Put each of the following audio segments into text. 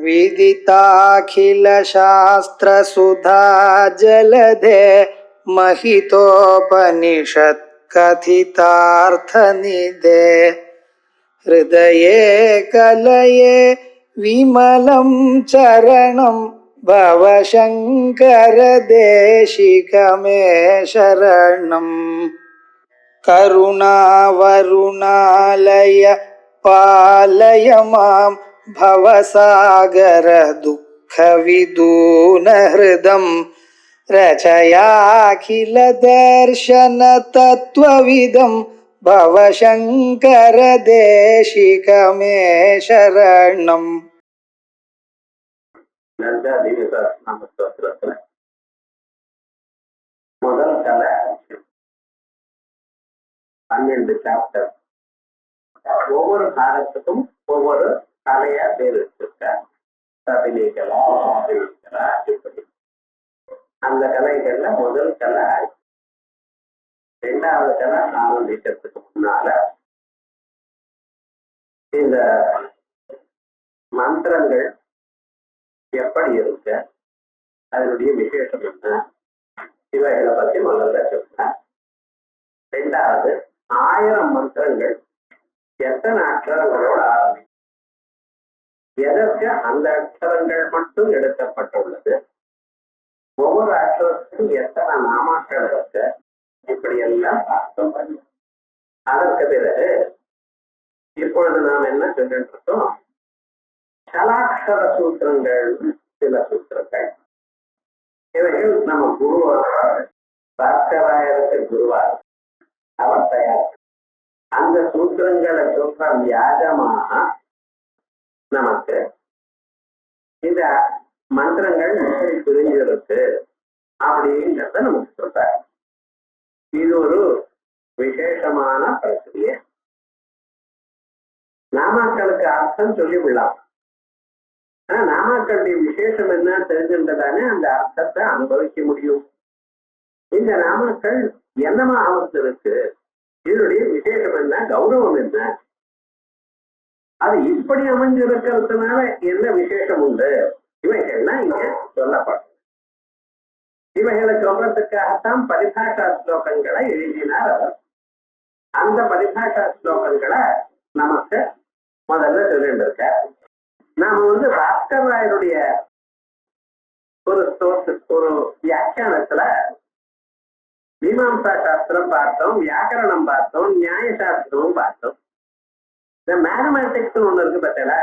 विदिताखिलशास्त्रसुधा जलधे महितोपनिषत् कथितार्थनिधे हृदये कलये विमलं चरणं भवशङ्कर देशिकमे शरणम् करुणावरुणालय पालय मां भवसागर दुःखविदूनहृदं रचयाखिल दर्शन तत्त्वविदं भवशङ्कर देशिकमे शरणम्. முதல் கலை 12 சாப்டர். ஒவ்வொரு காலத்துக்கும் ஒவ்வொரு கலையா பேர் வச்சிருக்கார். சபிலிகளா இப்படி அந்த கலைகள்ல முதல் கலை, இரண்டாவது கலை ஆரம்பிக்கிறதுக்கு முன்னால இந்த மந்திரங்கள் எப்படி இருக்கு, அதனுடைய விசேஷம் என்ன, இவைகளை பத்தி முதல்ல சொன்னார். இரண்டாவது 1000 மந்திரங்கள் எத்தனை அக்ஷரங்களோட ஆரம்பிக்கும், எதற்கு அந்த அக்ஷரங்கள் மட்டும் எடுக்கப்பட்டுள்ளது, ஒவ்வொரு அக்ஷரத்துக்கும் எத்தனை நாமாக்கள் இருக்கு, இப்படி எல்லாம் பார்த்தோம். அதற்கு பிறகு இப்பொழுது நாம் என்ன சொல்லிட்டு இருக்கோம், சலாட்சர சூத்திரங்கள். சில சூத்திரங்கள் இவைகள் நம்ம பாஸ்கராயருக்கு குருவார் அவர் தயார். அந்த சூத்திரங்களை சொல்ற வியாஜமாக நமக்கு இந்த மந்திரங்கள் எப்படி புரிஞ்சிருக்கு அப்படிங்கிறத நமக்கு சொல்றாரு. இது ஒரு விசேஷமான பிரக்கிரியை. நாமாக்களுக்கு அர்த்தம் சொல்லிவிடலாம், ஆனா நாமாக்களுடைய விசேஷம் என்ன தெரிஞ்சிருந்ததானே அந்த அர்த்தத்தை அனுபவிக்க முடியும். இந்த நாமாக்கள் என்னமா அமைந்திருக்கு, இதனுடைய விசேஷம் என்ன, கௌரவம் என்ன, அது இப்படி அமைஞ்சிருக்கிறதுனால என்ன விசேஷம் உண்டு, இவைகள்லாம் இங்க சொல்லப்படும். இவைகளை சொல்றதுக்காகத்தான் பரிபாஷா ஸ்லோகங்களை எழுதினார் அவர். அந்த பரிபாஷா ஸ்லோகங்களை நமக்கு முதல்ல சொல்லிட்டு இருக்க. நாம பாஸ்கராயருடைய ஒரு வியாக்கியானத்துல மீமாம்சா சாஸ்திரம் பார்த்தோம், வியாக்கரணம் பார்த்தோம், நியாய சாஸ்திரமும் பார்த்தோம். இந்த மேத்தமேட்டிக்ஸ் ஒண்ணு இருக்கு பார்த்தல,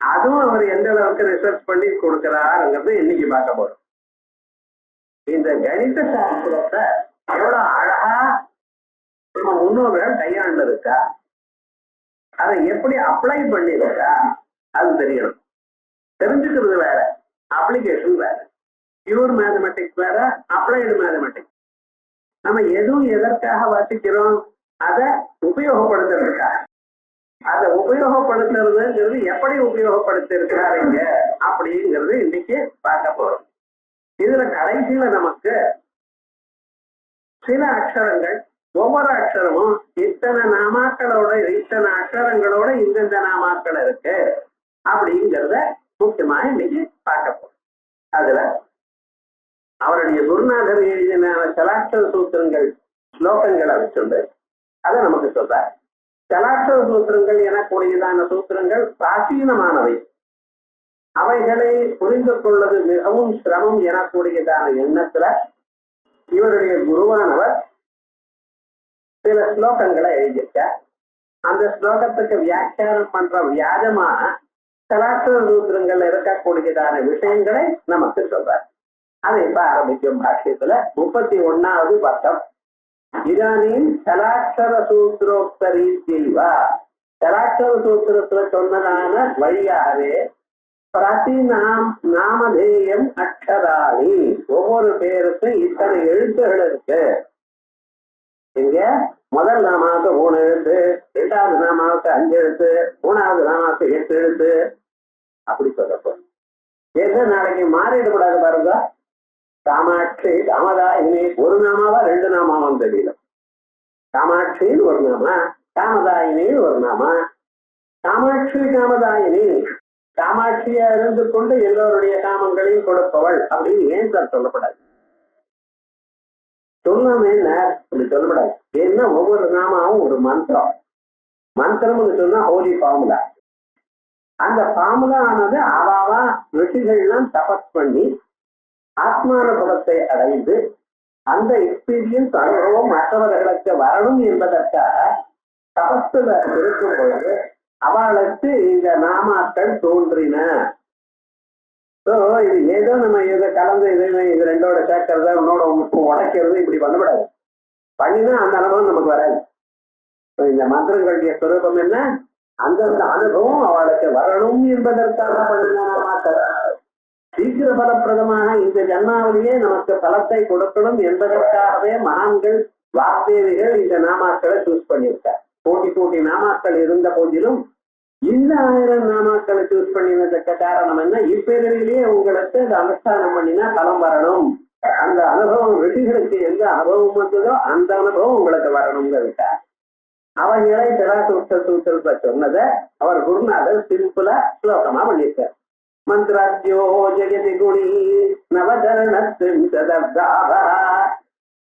அதுவும் அவர் எந்த அளவுக்கு ரிசர்ச் பண்ணி கொடுக்கிறாருங்கிறது இன்னைக்கு பார்க்க போறோம். இந்த கணித சாஸ்திரத்தை எவ்வளவு அழகா நம்ம முன்னோர்கள் கையாண்டு இருக்கா, அதை எப்படி அப்ளை பண்ணிருக்கா அது தெரியணும். தெரிஞ்சுக்கிறது வேற, அப்ளிகேஷன் வேற. பியூர் மேத்தமெட்டிக்ஸ் வேற, அப்ளைடு மேத்தமெட்டிக்ஸ். நம்ம எதுவும் எதற்காக வாசிக்கிறோம், அதை உபயோகப்படுத்துறதுக்காக. அதை உபயோகப்படுத்துறதுங்கிறது எப்படி உபயோகப்படுத்திருக்கிறாருங்க அப்படிங்கிறது இன்னைக்கு பார்க்க போறோம். இதுல கடைசியில நமக்கு சில அக்ஷரங்கள், ஒவ்வொரு அக்ஷரமும் இத்தனை நாமாக்களோட, இத்தனை அக்ஷரங்களோட இந்தந்த நாமாக்கள் இருக்கு அப்படிங்கிறத முக்கியமா இன்னைக்கு பார்க்க போறோம். அதுல அவருடைய குருநாதர் எழுதின சலாட்சர சூத்திரங்கள் ஸ்லோகங்களை வச்சுண்டு அதை நமக்கு சொல்ற. சலாட்சர சூத்திரங்கள் எனக்கூடியதான சூத்திரங்கள் பிராச்சீனமானவை. அவைகளை புரிந்து கொள்வது மிகவும் சிரமம் எனக்கூடியதான எண்ணத்துல இவருடைய குருவானவர் சில ஸ்லோகங்களை எழுதியிருக்க. அந்த ஸ்லோகத்துக்கு வியாக்கியானம் பண்ற வியாஜமான சலாட்சர சூத்திரங்கள் இருக்கக்கூடியதான விஷயங்களை நமக்கு சொல்றார். அதை இப்ப ஆரம்பிக்கும் பாஷ்யத்துல 31வது பக்கம். இதானின் சலாட்சர சூத்திரோக்த ரீதியைவா, சலாட்சர சூத்திரத்துல சொன்னதான வழியாகவே பிரதி நாமதேயம் அக்ஷராணி, ஒவ்வொரு பேருக்கும் இத்தனை எழுத்துகள் இருக்கு. இங்க முதல் நாமாவுக்கு 3 எழுத்து, 2வது நாமாவுக்கு 5 எழுத்து, 3வது நாமாவுக்கு 8 எழுத்து, அப்படி சொல்லப்போ ஏதோ நாளைக்கு மாறிடக்கூடாது பாருங்க. காமாட்சி காமதாயினி ஒரு நாமாவா 2 நாமாவும் தெரியல. காமாட்சின்னு ஒரு நாமா, காமதாயினின்னு ஒரு நாமா. காமாட்சி காமதாயினி, காமாட்சி மீனாட்சியா இருந்து கொண்டு எல்லோருடைய காமங்களையும் கொடுப்பவள் அப்படின்னு ஏன் சார் சொல்லப்படாது? சொல்லாம என்ன அப்படி சொல்லப்படாது. ஏன்னா ஒவ்வொரு நாமாவும் ஒரு மந்திரம். மந்திரம்னு சொன்னா ஹோலி ஃபார்முலா. அந்த ஃபார்முலா ஆனது அவாவா ரிஷிகள்லாம் தபஸ் பண்ணி ஆத்மானுபவத்தை அடைந்து அந்த எக்ஸ்பீரியன்ஸ் அனுபவம் மற்றவர்களுக்கு வரணும் என்பதற்காக தபஸ்ல இருக்கும் பொழுது அவளுக்கு இந்த நாமாக்கள் தோன்றின. இது ஏதோ நம்ம இதை கலந்து இது ரெண்டோட சேர்க்கறத உன்னோட உடைக்கிறது இப்படி பண்ணக்கூடாது. பண்ணினா அந்த அனுபவம் நமக்கு வராது. இந்த மந்திரங்களுடைய சுரூபம் என்ன? அந்தந்த அனுபவம் அவளுக்கு வரணும் என்பதற்காக பண்ணின நாமாக்கள். சீக்கிர பலப்பிரதமாக இந்த ஜன்மாவிலேயே நமக்கு பலத்தை கொடுக்கணும் என்பதற்காகவே மகான்கள் வாக்தேவிகள் இந்த நாமாக்களை சூஸ் பண்ணியிருக்கார். கோட்டி நாமாக்கள் இருந்த போதிலும் இந்த 1000 நாமாக்களை சூஸ் பண்ணினதுக்கு காரணம் என்ன? இப்பிறவிலேயே உங்களுக்கு அந்த அனுஷ்டானம் பண்ணினா பலம் வரணும். அந்த அனுபவம் ரிஷிகளுக்கு எந்த அனுபவம் வந்ததோ அந்த அனுபவம் உங்களுக்கு வரணுங்கிறதுக்கா அவைகளை சூத்திரத்தை சொன்னதை அவர் குருநாதர் சிம்பிளா ஸ்லோகமா பண்ணியிருக்கார். மந்திராஜ்யோ ஜெகதி குணி நவதரணத்ரிம்சதப்தாப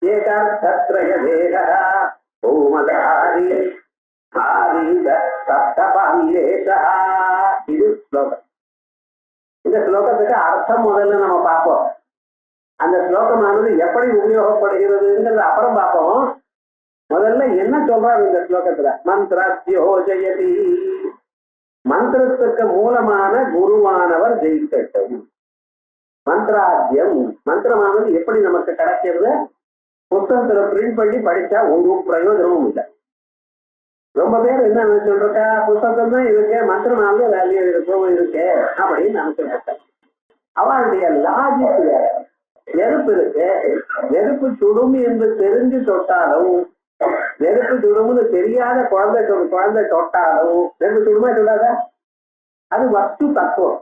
ஏகார்த்தத்ரய தேகா ஓமதாரி இது ஸ்லோகம். இந்த ஸ்லோகத்துக்கு அர்த்தம் முதல்ல நம்ம பார்ப்போம். அந்த ஸ்லோகமானது எப்படி உபயோகப்படுகிறதுங்கிறது அப்புறம் பார்ப்போம். முதல்ல என்ன சொல்றாரு இந்த ஸ்லோகத்துல? மந்திராஜ்யோ ஜெயதி, மந்திரத்துக்கு மூலமான குருவானவர் ஜெயிக்கட்டும். மந்திராஜ்யம், மந்திரமானது எப்படி நமக்கு கிடைக்கிறது? புத்தகத்துல பிரிண்ட் பண்ணி படிச்சா ஒரு பிரயோஜனமும் இல்லை. ரொம்ப பேர் என்ன நினைச்சுருக்கா, புத்தகம் தான் இருக்கு, மந்திரமானது வேல்யூ இருக்கும் இருக்கு அப்படின்னு நினைச்சுருக்கேன். அவளுடைய லாஜிக் வேற. நெருப்பு இருக்கு, நெருப்பு சுடும் என்று தெரிஞ்சு தொட்டாலும், நெருப்பு சுடும்னு தெரியாத குழந்தை தொட்டாலும் நெருப்பு சுடுமா சொல்லாத? அது வஸ்து தத்துவம்,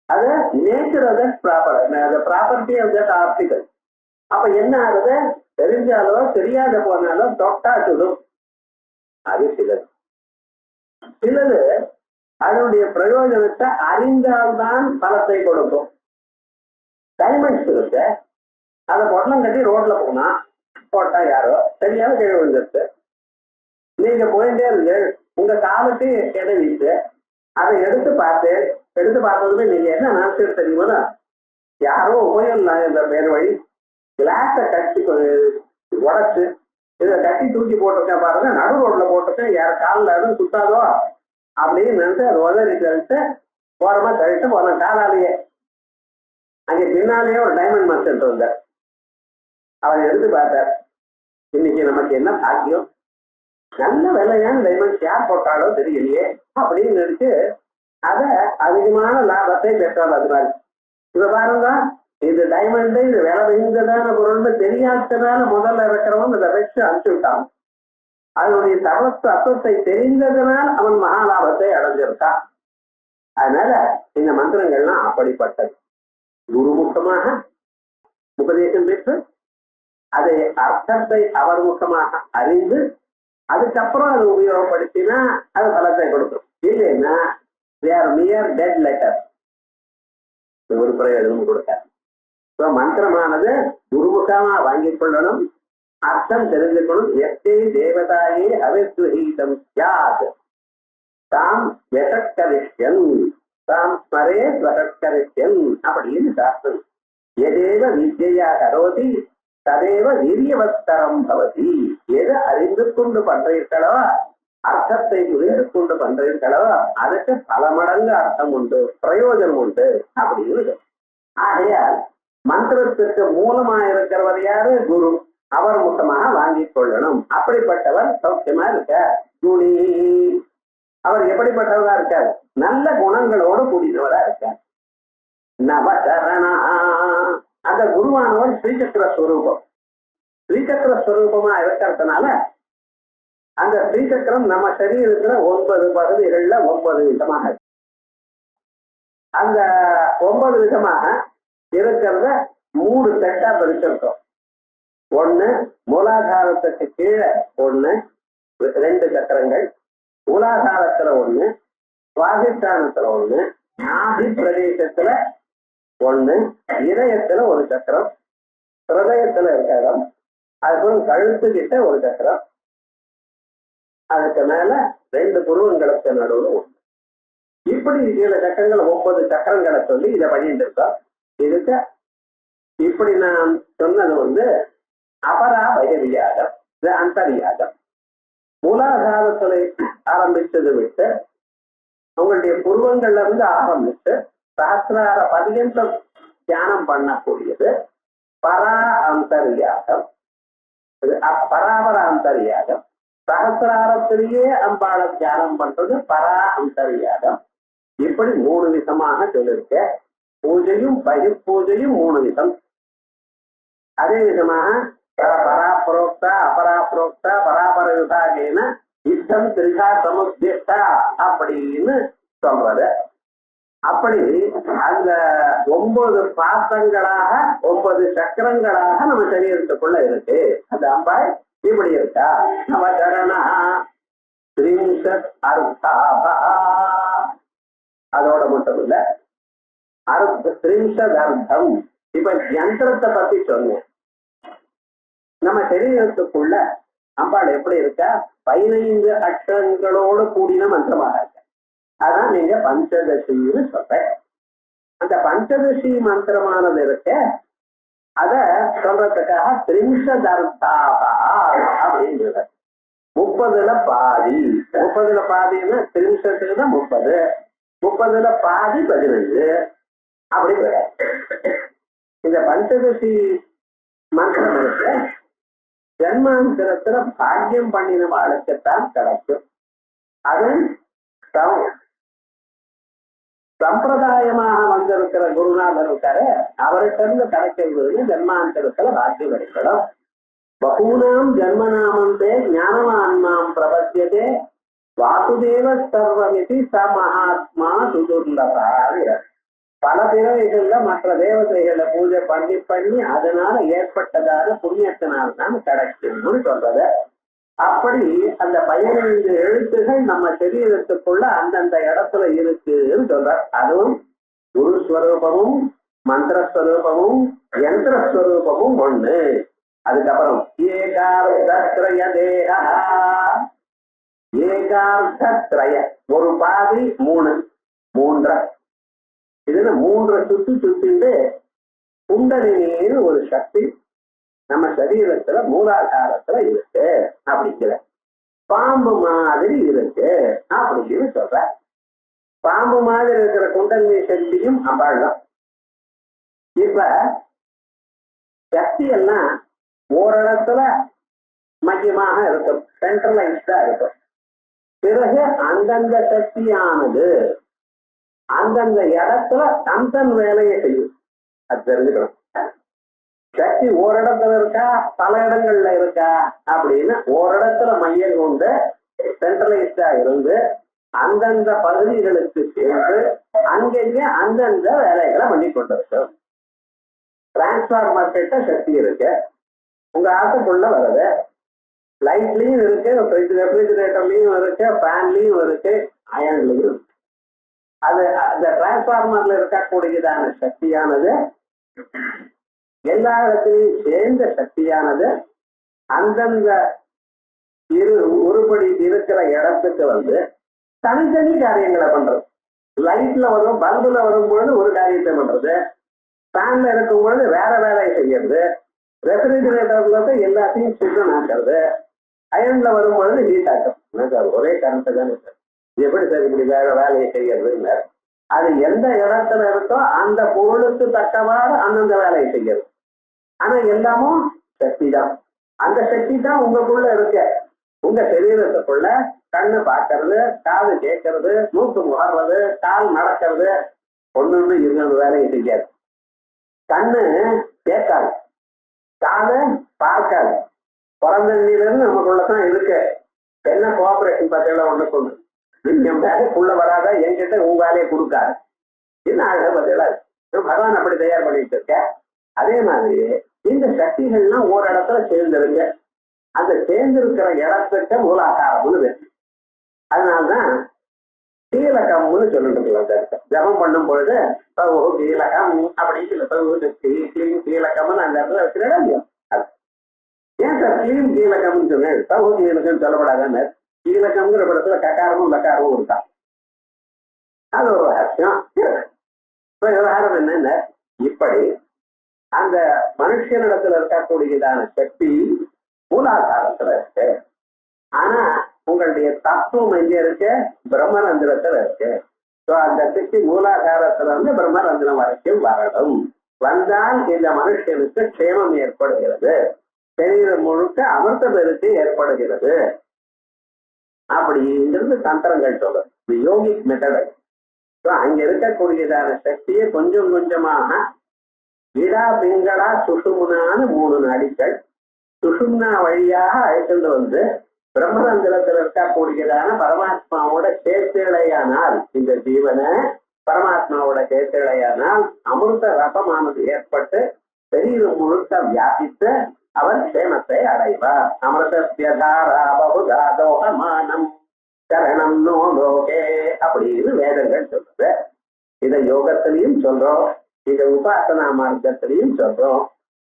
அது nature of that property of that article. அப்ப என்ன ஆகுது? தெரிஞ்சாலோ தெரியாத போனாலும் தொட்டா சுடும். அது சிலது அதனுடைய பிரயோஜனத்தை அறிந்தால்தான் பலத்தை கொடுக்கும். டைமண்ட்ஸ் இருக்கு, அதை பொட்டலம் கட்டி ரோட்ல போனா போட்டா யாரோ தெரியாத கீழே விழுந்துருச்சு. நீங்க போயிட்டே இருந்து உங்க காலுக்கு எடை வீட்டு அதை எடுத்து பார்த்ததுமே நீங்க என்ன நினைச்சு தெரியுமா? யாரோ உபயோகம் இந்த பேர் வழி கிளாஸ கட்டி உடைச்சு இதை கட்டி தூக்கி போட்டிருக்கேன் பாருங்க, நடு ரோட்ல போட்டிருக்கேன், யார் காலில் எதுவும் சுத்தாதோ அப்படின்னு நினைச்சு அது உதறி கழிச்சு ஓரமா கழிட்டு போறேன் காலாலேயே. அங்கே பின்னாலேயே ஒரு டைமண்ட் மாஸ்டர் வந்தார். அவர் எடுத்து பார்த்தார், இன்னைக்கு நமக்கு என்ன பாக்கியம், நல்ல விலையான டைமண்ட் யார் போட்டாலோ தெரியலையே அப்படின்னு நினைச்சு அத அதிகமான லாபத்தை பெற்றால். அது மாதிரி இப்ப பாருங்க, இது டைமண்ட், இது விலை வைந்ததான பொருள்னு தெரியாததுனால முதல்ல இருக்கிறவன் இதை வச்சு அனுப்பிச்சு விட்டான். அதனுடைய அர்த்தத்தை தெரிந்ததுனால் அவன் மகாலாபத்தை அடைஞ்சிருக்கான். அதனால இந்த மந்திரங்கள்லாம் அப்படிப்பட்டது. குருமுகமாக உபதேசம் பெற்று அதை அர்த்தத்தை அவர் முகமாக அறிந்து அதுக்கப்புறம் அது உபயோகப்படுத்தினா அது பலத்தை கொடுக்கும். இல்லைன்னா they are mere dead letters, ஒரு பிரயோஜனம் கொடுக்காது. மந்திரமானது குருமுகமா வாங்கிக் கொள்ளணும், அர்த்தம் தெரிஞ்சுக்கணும். எத்தே தேவதாயே அவித்வஹீதம் ஸ்யாத் தாம் வெஷட்கரிஷ்யன் தாம் ஸ்மரே வெஷட்கரிஷ்யன் அப்படின்னு சாஸ்திரம். எதேவ வித்யா கரோதி ததேவ வீரியவஸ்தரம் பவதி. எதை அறிந்து கொண்டு பண்றீர்களோ, அர்த்தத்தை புரிந்து கொண்டு பண்றீர்களோ அதுக்கு பல மடங்கு அர்த்தம் உண்டு, பிரயோஜனம் உண்டு அப்படின்னு. ஆகையால் மந்திரத்திற்கு மூலமா இருக்கிறவர் யாரு? குரு. அவர் முகமாக வாங்கிக் கொள்ளணும். அப்படிப்பட்டவர் சௌக்கியமா இருக்க. குணி, அவர் எப்படிப்பட்டவரா இருக்கார்? நல்ல குணங்களோடு கூடினவரா இருக்கார். நவசரணா, அந்த குருவானவர் ஸ்ரீசக்கர ஸ்வரூபம். ஸ்ரீசக்கர ஸ்வரூபமா இருக்கிறதுனால அந்த ஸ்ரீசக்கரம் நம்ம சரீரத்துல 9 பகுதிகள்ல 9 விதமாக, அந்த 9 விதமாக இருக்கிறத 3 செட்டா பிரிச்சிருக்கோம். ஒண்ணு மூலாதாரத்துக்கு கீழே 1, 2 சக்கரங்கள், மூலாதாரத்துல 1, சுவாதிஷ்டானத்துல 1, நாசி பிரதேசத்துல ஒண்ணு, இதயத்துல ஒரு சக்கரம், ஹிருதயத்துல இருக்க இடம், அதுக்கப்புறம் கழுத்துக்கிட்ட ஒரு சக்கரம், அதுக்கு மேல 2 புருவங்களுக்கு நடுவுல ஒண்ணு. இப்படி சில சக்கரங்கள் 9 சக்கரங்களை சொல்லி இதை பண்ணிட்டு இருக்கோம். இதுக்கு இப்படி நான் சொன்னது அபரா பயவியாகம், இது அந்தரியாகம். மூலாதாரத்துல ஆரம்பிச்சது விட்டு உங்களுடைய புருவங்கள்ல இருந்து ஆரம்பிச்சு சஹஸ்ரார பர்யந்தம் தியானம் பண்ணக்கூடியது பரா அந்தரியாகம். பராபர அந்தரியாகம். சஹஸ்ராரத்திலேயே அம்பாளை தியானம் பண்றது பரா அந்தரியாகம். இப்படி 3 விதமாக சொல்லிருக்க. பூஜையும் பகிர்பூஜையும் 3 விதம். அதே விதமாக பராபரோக்தா அபராபரோக்தா பராபர விபாகேன யுத்தம் திரிகா சமுத்தியஸ்தா அப்படின்னு சொல்றது. அப்படி அந்த 9 பாசங்களாக 9 சக்கரங்களாக நம்ம சரீரத்துக்குள்ள இருக்கு. அந்த அம்பாள் இப்படி இருக்கா. நவசரணா திரிம்சத் அர்த்தாபா. அதோட மட்டும் இல்ல, திரிம்சத் அர்த்தம். இப்ப யந்திரத்தை பத்தி சொன்னேன். நம்ம சரீரத்துக்குள்ள அம்பாள் எப்படி இருக்கா? 15 அக்ஷரங்களோடு கூடின மந்திரமாக இருக்க. அதான் நீங்க பஞ்சதசின்னு சொல்றேன். அந்த பஞ்சதசி மந்திரமானது இருக்க, அத சொல்றதுக்காக திரிம்சதர்த்தாபா அப்படிங்கிறது. 30ல பாதி. 30ல பாதின்னா திரிம்சத்துக்கு 30, 30ல பாதி 15 அப்படி கிடையாது. இந்த பஞ்சதசி மந்திரம் இருக்கு, ஜன்மாந்திரத்துல பாக்கியம் பண்ணின வாழ்க்கைத்தான் கிடைக்கும். அதுவும் சம்பிரதாயமாக வந்திருக்கிற குருநாதர் இருக்காரு, அவர்கிட்ட இருந்து கிடைக்கிறது ஜன்மாந்திரத்துல பாக்கியம் கிடைக்கணும். பகூனாம் ஜன்மநாமந்தே ஞானமான்மாம் பிரபத்தியதே வாசுதேவ சர்வமிதி ச மகாத்மா சுதுர்லபாக. பல பிறவைகள்ல மற்ற தேவதைகளை பூஜை பண்ணி அதனால ஏற்பட்டதான புண்ணியத்தினால்தான் கிடைக்கும்னு சொல்றது. அப்படி அந்த 15 எழுத்துகள் நம்ம சரீரத்துக்குள்ள அந்தந்த இடத்துல இருக்குன்னு சொல்றார். அதுவும் குருஸ்வரூபமும் மந்திரஸ்வரூபமும் யந்திரஸ்வரூபமும் ஒண்ணு. அதுக்கப்புறம் ஏகார்த்தத்ரய தேகா. ஏகார்த்தத்ரய ஒரு பாதி 3, 3 இதுல 3 சுத்திட்டு குண்டலினின்னு ஒரு சக்தி நம்ம சரீரத்துல மூலாதாரத்துல இருக்கு அப்படிங்கிற. பாம்பு மாதிரி இருக்கு அப்படின்னு சொல்ற. பாம்பு மாதிரி இருக்கிற குண்டலினி சக்தியும் அம்பாள் தான். இப்ப சக்தி எல்லாம் ஓரிடத்துல மையமாக இருக்கும், சென்ட்ரலைஸ்டா இருக்கும். பிறகு அந்தந்த சக்தியானது அந்தந்த இடத்துல தன் வேலையை செய்யும். அது தெரிஞ்சுக்கணும். சக்தி ஓரிடத்துல இருக்கா பல இடங்கள்ல இருக்கா அப்படின்னு ஓரிடத்துல மையம் கொண்டு சென்ட்ரலைஸ்டா இருந்து அந்தந்த பகுதிகளுக்கு சேர்ந்து அங்கங்க அந்தந்த வேலைகளை பண்ணி கொண்டிருக்கும். டிரான்ஸ்பார்மர் கிட்ட சக்தி இருக்கு, உங்க ஆட்டுக்குள்ள வருது. லைட்லயும் இருக்கு, ரெஃப்ரிஜிரேட்டர்லயும் இருக்கு, ஃபேன்லயும் இருக்கு, அயன்லயும் இருக்கு. அது அந்த டிரான்ஸ்பார்மர்ல இருக்கக்கூடியதான சக்தியானது எல்லா இடத்திலையும் சேர்ந்த சக்தியானது அந்தந்த உருப்படி இருக்கிற இடத்துக்கு தனித்தனி காரியங்களை பண்றது. லைட்ல வரும், பல்புல வரும்பொழுது ஒரு காரியத்தை பண்றது, ஃபேன்ல இருக்கும் பொழுது வேற வேலையை செய்யறது, ரெஃப்ரிஜிரேட்டர்ல எல்லாத்தையும் சில்ட்ரன் ஆக்குறது, அயன்ல வரும் பொழுது ஹீட் ஆக்கும். ஒரே கரண்ட் தானே சார், எப்படி சார் இப்படி வேற வேலையை செய்யறதுன்னு. அது எந்த இடத்துல இருக்கோ அந்த பொருளுக்கு தக்கவாறு அந்தந்த வேலையை செய்யறது. ஆனா எல்லாமும் சக்தி தான். அந்த சக்தி தான் உங்களுக்குள்ள இருக்க. உங்க சரீரத்துக்குள்ள கண்ணு பார்க்கறது, காது கேட்கறது, மூக்கு முகர்றது, கால் நடக்கிறது, ஒண்ணு இருந்த வேலையை செய்யாது. கண்ணு கேட்காது, காது பார்க்காது. பிறந்த நிலையிலிருந்து நமக்குள்ளதான் இருக்கு. என்ன கோஆபரேஷன் பார்த்தீங்களா? ஒண்ணுக்கு ஒண்ணு என் வேலைக்குள்ள வராத, என்கிட்ட உங்க வேலையை கொடுக்காது. என்ன அழகா பார்த்தீங்களா? பகவான் அப்படி தயார் பண்ணிட்டு இருக்க. அதே மாதிரி இந்த சக்திகள்லாம் ஒரு இடத்துல சேர்ந்திருங்க. அந்த சேர்ந்திருக்கிற இடத்துக்கு மூலாதாரம்னு பேரு. அதனால்தான் கீழகம்னு சொல்லிட்டு இருக்கலாம். ஜபம் பண்ணும் பொழுது கீழகம் அப்படின்னு கீழகம்னு அந்த இடத்துல வச்சுடா இல்லையோ. ஏன் சார் கிளீன் கீழகம்னு சொன்னேன், சவு கீழகம் சொல்லப்படாதானே. கீழகம்ங்கிற படத்துல கக்காரமும் லக்காரமும் இருக்கா, அது ஒரு ரகசியம். இப்ப விவகாரம் என்னென்ன, இப்படி அந்த மனுஷனிடத்துல இருக்கக்கூடியதான சக்தி மூலாதாரத்துல இருக்கு. ஆனா உங்களுடைய தத்துவம் எங்க இருக்கு, பிரம்மரந்திரத்துல இருக்கு. அந்த சக்தி மூலாதாரத்துல இருந்து பிரம்மரந்திரம் வரைக்கும் வரணும். வந்தால் இந்த மனுஷனுக்கு க்ஷேமம் ஏற்படுகிறது, சரீரம் முழுக்க அமிர்த பெருக்கு ஏற்படுகிறது. அப்படிங்கிறது தந்திரங்கள் சொல்றது, இது யோகிக் மெத்தட். அங்க இருக்கக்கூடியதான சக்தியை கொஞ்சம் கொஞ்சமாக இடா பிங்களா சுஷும்னான்னு 3 நாடிகள் சுஷும்னா வழியாக அழைத்துட்டு வந்து பிரம்மரந்திரத்தில் இருக்கக்கூடியதான பரமாத்மாவோட சேர்த்தேளையானால், இந்த ஜீவனை பரமாத்மாவோட சேர்த்தேளையானால் அமிர்த ரசமானது ஏற்பட்டு சரீரம் முழுக்க வியாபித்து அவர் க்ஷேமத்தை அடைவார். அமிர்தோகமானம் சரணம் நோ லோகே அப்படின்னு வேதங்கள் சொல்றது. இதை யோகத்திலையும் சொல்றோம், இதை உபாசனா மார்க்கத்திலையும் சொல்றோம்.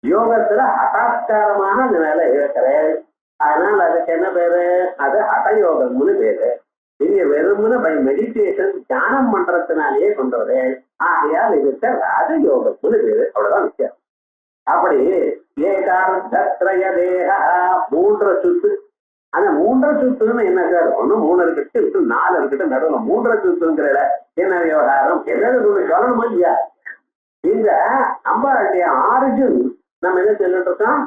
யோகத்துல ஹட்டாத்காரமாக அந்த மேல இருக்கிறேன், அதனால அதுக்கு என்ன பேரு, அது ஹடயோகம்னு பேரு. நீங்க வெறும்னு பை மெடிடேஷன் தியானம் பண்றதுனாலேயே கொண்டு வரேன், ஆகையால் இதுக்கு ராஜயோகம்னு பேரு. அவ்வளவுதான் விஷயம். அப்படி ஏகார்த்தய தேக 3 சுத்து. அந்த 3 சுத்துன்னு என்ன சார், ஒண்ணு 3 இருக்கட்டு 4 இருக்கட்டு, நடுவில் 3 சுத்துங்கிற என்ன விவகாரம், என்னது சொல்லணுமா இல்லையா? இந்த அம்பாளுடைய ஆரிஜின் நம்ம என்ன சொல்லிட்டு இருக்கோம்,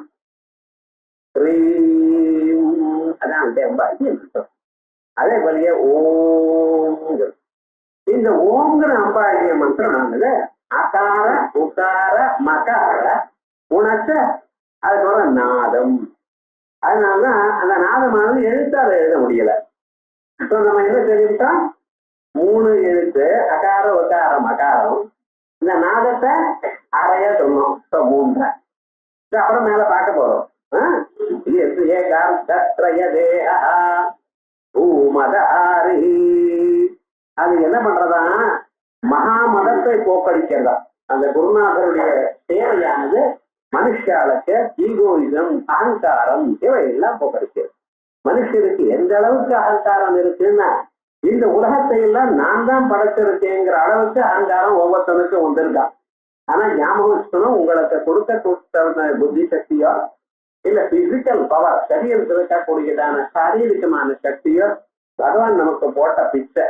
அதான் அம்பாளுக்கு இருக்கோம். அதே போலயே ஓம், இந்த ஓம்ங்கிற அம்பாளுடைய மந்திரம் நாங்கள அகார உகார மகார உணர்ச்ச, அதுக்கப்புறம் நாதம். அதனாலதான் அந்த நாதமானது எழுத்தால எழுத முடியல. இப்போ நம்ம என்ன தெரிவித்தோம், 3 எழுத்து அகார உகார மகாரம். இந்த நாதத்தை அறைய சொன்னோம், 3. அப்புறம் மேல பார்க்க போறோம். அது என்ன பண்றதா, மகாமதத்தை போக்கடிக்கிறதா. அந்த குருநாதருடைய சேவையானது மனுஷாளுக்கு ஈகோயிசம், அகங்காரம் இவையெல்லாம் போக்கடிக்கிறது. மனுஷருக்கு எந்த அளவுக்கு அகங்காரம் இருக்குன்னா, இந்த உலகத்தை எல்லாம் நான் தான் படைச்சிருக்கேங்கிற அளவுக்கு அகங்காரம் ஒவ்வொருத்தனுக்கும் வந்திருக்கான். ஆனா ஞாபகம் வச்சுக்கணும், உங்களுக்கு கொடுத்த புத்தி சக்தியோ இல்ல பிசிக்கல் பவர், சரீரத்தில் இருக்கக்கூடியதான சாரீரிகமான சக்தியோ பகவான் நமக்கு போட்ட பிச்சை.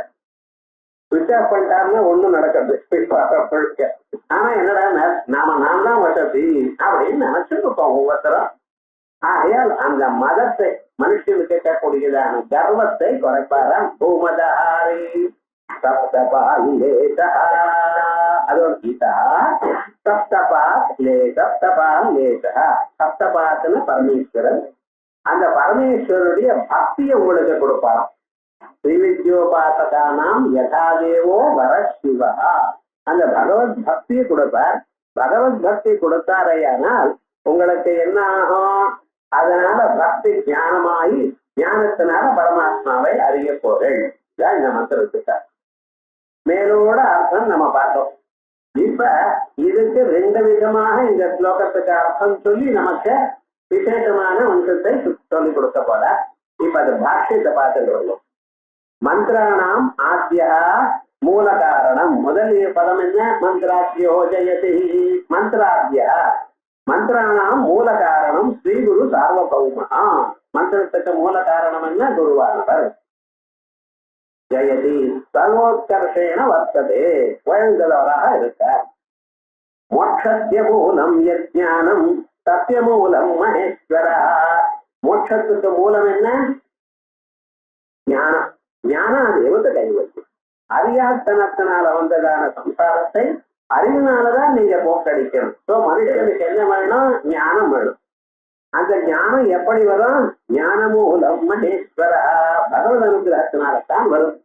சுவிட்ச் ஆஃப் பண்ணிட்டாருன்னா ஒண்ணும் நடக்கிறது. ஆனா என்னடா நான் தான் வசதி அப்படின்னு நினைச்சுருக்கோம் ஒவ்வொருத்தரும். ஆகையால் அந்த மதத்தை மனுஷனுக்கு கேட்கக்கூடியதான கர்வத்தை குறைப்பாராம். பூமதாரி சப்தபாலேதா, அது ஒரு கீதா. சப்தபாத்னு பரமேஸ்வரன். அந்த பரமேஸ்வரனுடைய பக்தியை உங்களுக்கு கொடுப்பாராம். ஸ்ரீவித்யோபாசகானாம் யதாதேவோ வர சிவா, அந்த பகவத் பக்தியை கொடுப்பார். பகவத் பக்தி கொடுத்தாரையானால் உங்களுக்கு என்ன ஆகும், அதனால பக்தி ஞானமாயி ஞானத்தினால பரமாத்மாவை அறிய போகள். இந்த மந்திரத்துக்கு மேலோட அர்த்தம் நம்ம பார்த்தோம். இப்ப இதுக்கு 2 விதமாக இந்த ஸ்லோகத்துக்கு அர்த்தம் சொல்லி நமக்கு விசேஷமான அம்சத்தை சொல்லிக் கொடுக்க போல. இப்ப அது பாஷ்யத்தை பார்த்துட்டு வரணும். மந்திராணாம் ஆத்யா மூல காரணம். முதல் பதம் என்ன, மந்திராத்யோ ஜெயதி. மந்திராத்யா மந்திராணாம் மூல காரணம் ஸ்ரீ குரு சார்வபௌமா. மந்திரத்துக்கு மூல காரணம் என்ன, குருவானவர். ஜெயதி சர்வோத்கர்ஷேன வர்த்ததே, உயர்ந்தவராக இருக்கார். மோட்சத்திய மூலம் யஜ்ஞானம் சத்திய மூலம் மகேஸ்வரா. மோட்சத்துக்கு மூலம் என்ன, ஞானம். ஞானம் அது எவ்வளவு கைவச்சு அறியாத்தனத்தினால வந்ததான சம்சாரத்தை அறிவினாலதான் நீங்க போக்கடிக்கணும். சோ மனுஷனுக்கு என்ன வேணும், ஞானம் வேணும். அந்த ஞானம் எப்படி வரும், ஞான மூலம் மகேஸ்வரா, பகவத் அனுகிரகத்தினால்தான் வரும்.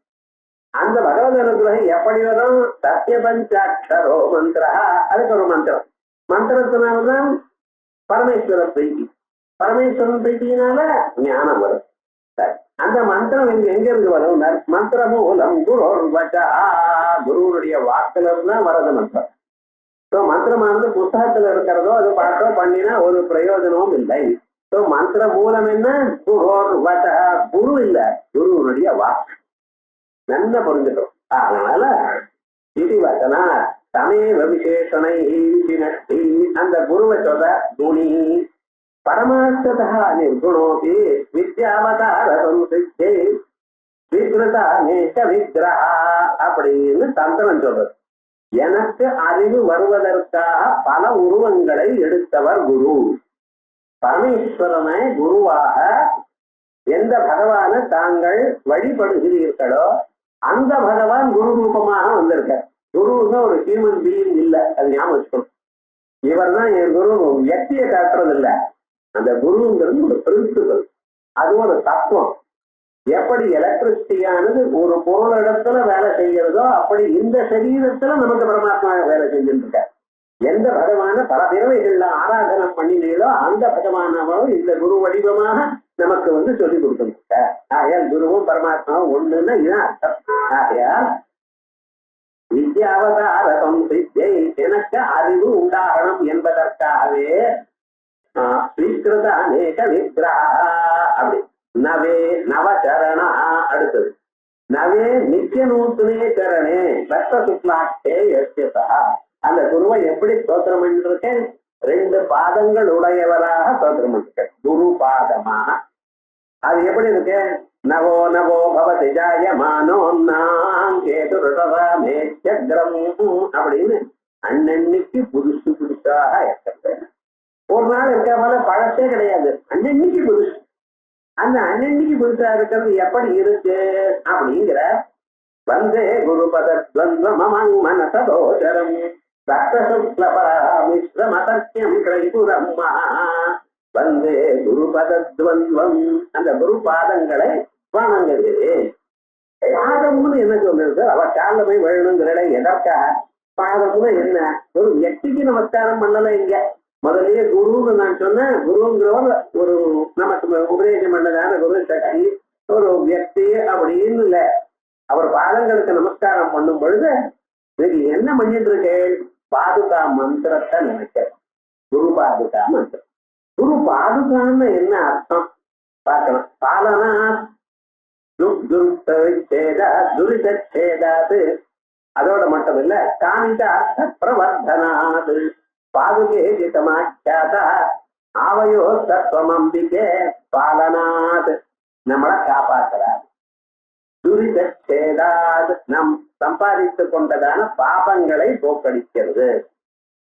அந்த பகவத் அனுகிரகம் எப்படி வரும், சத்திய பஞ்சாட்சரோ மந்திரா, அதுக்கு ஒரு மந்திரம். மந்திரத்தினால்தான் பரமேஸ்வர பிரீத்தி, பரமேஸ்வரன் பிரீத்தினால ஞானம் வரும். அந்த மந்திரம் எங்க இருந்து வரும்? மந்திர மூலம் குருவுடைய வாக்குல தான் வரது மந்திரம். மந்திரமானது புத்தகத்துல இருக்கிறதோ அது பாட்டோ பண்ணினா ஒரு பிரயோஜனமும் இல்லை. மந்திர மூலம் என்ன? குரு இல்ல, குருவுடைய வாக்கு. நல்லா புரிஞ்சுக்கணும். அதனால இது வச்சனா சமேவ விசேஷனை அந்த குருவை சொல்ற குணி பரமார்த்ததா நிர்குணோபி வித்யாவதாரம் சித்தே விக்ருதா நேக விக்கிரஹா அப்படின்னு தந்திரம் சொல்றது. எனக்கு அறிவு வருவதற்காக பல உருவங்களை எடுத்தவர் குரு. பரமேஸ்வரனை குருவாக எந்த பகவான தாங்கள் வழிபடுகிறீர்களோ அந்த பகவான் குரு ரூபமாக வந்திருக்க. குருன்னா ஒரு ஹியூமன் பீயிங் இல்ல, அது ஞாபகம் வச்சுக்கணும். இவர் தான் என் குரு வியக்தியை காட்டுறது இல்ல. அந்த குருங்கிறது ஒரு பிரின்சிபல், அது ஒரு தத்துவம். எப்படி எலக்ட்ரிசிட்டியானது ஒரு பொருளிடத்துல வேலை செய்கிறதோ அப்படி இந்த சரீரத்துல நமக்கு பரமாத்மா வேலை செஞ்சுட்டு இருக்க. எந்த பகவான பல பிறவைகள்ல ஆராதனம் பண்ணினீங்களோ அந்த பகவானாவும் இந்த குரு வடிவமாக நமக்கு சொல்லி கொடுத்துருக்க. ஆகையால் குருவும் பரமாத்மாவும் ஒண்ணுன்னா இதுதான் அர்த்தம். ஆகையால் வித்யாவதாரம் சித்தை எனக்கு அறிவு உண்டாகணும் என்பதற்காகவே ஸ்வீகிருத அநேக விக்கிரஹா அப்படி நவே நவச்சரணா. அடுத்தது நவே நித்திய நூத்தனே சரணே ரத்த சுக்லாட்டே யஸ்யதா. அந்த குருவை எப்படி ஸ்தோத்திரம் பண்ணிருக்கேன்? 2 பாதங்கள் உடையவராக ஸ்தோத்திரம் பண்ணிருக்கேன், குரு பாதமாக. அது எப்படி இருக்கு? நவோ நவோ பவதி ஜாயமானோ அப்படின்னு அன்னன்னைக்கு புதுசு புதுசாக இருக்கிறது. ஒரு நாள் இருக்க போல பழசே கிடையாது, அன்னன்னைக்கு புதுசு. அந்த அன்னன்னைக்கு புதுசா இருக்கிறது எப்படி இருக்கு அப்படிங்கிற வந்தே குருபதத்வந்தமமங் மனசதோச்சரம் ரக்தசுக்லபராமிஸ்ரமசத்யம் கிரைபுரம்மா. வந்தே குருபதத்வந்தம் அந்த குரு பாதங்களை வணங்குகிறேன். பாதம்னு என்ன சொல்றது? அவ கால போய் விழணுங்கிற எதற்காக? பாதம்னு என்ன? ஒரு வியக்திக்கு நமஸ்காரம் பண்ணல. இங்க முதல்லயே குருன்னு நான் சொன்னேன். குருங்கிறவர் ஒரு நமக்கு உபதேசம் பண்ணதான குரு சக்தி, ஒரு வியக்தி அப்படின்னு இல்ல. அவர் பாதங்களுக்கு நமஸ்காரம் பண்ணும் பொழுது இன்னைக்கு என்ன பண்ணிட்டு இருக்கேன்? பாதுகா மந்திரத்தை நினைக்கிறேன். குரு பாதுகா மந்திரம். குரு பாதுகான்னு என்ன அர்த்தம் பார்க்கலாம். பாலனா துரிதேதாது அதோட மட்டும் இல்ல, காமித அர்த்த பிரவர்தனாது பாதுகே ஜிதமாச்சாத ஆவயோ தத்துவம் அம்பிகே பாலனாது நம்மளை காப்பாற்றுறார். துரிதேதாது நம் சம்பாதித்து கொண்டதான பாபங்களை போக்கடிக்கிறது.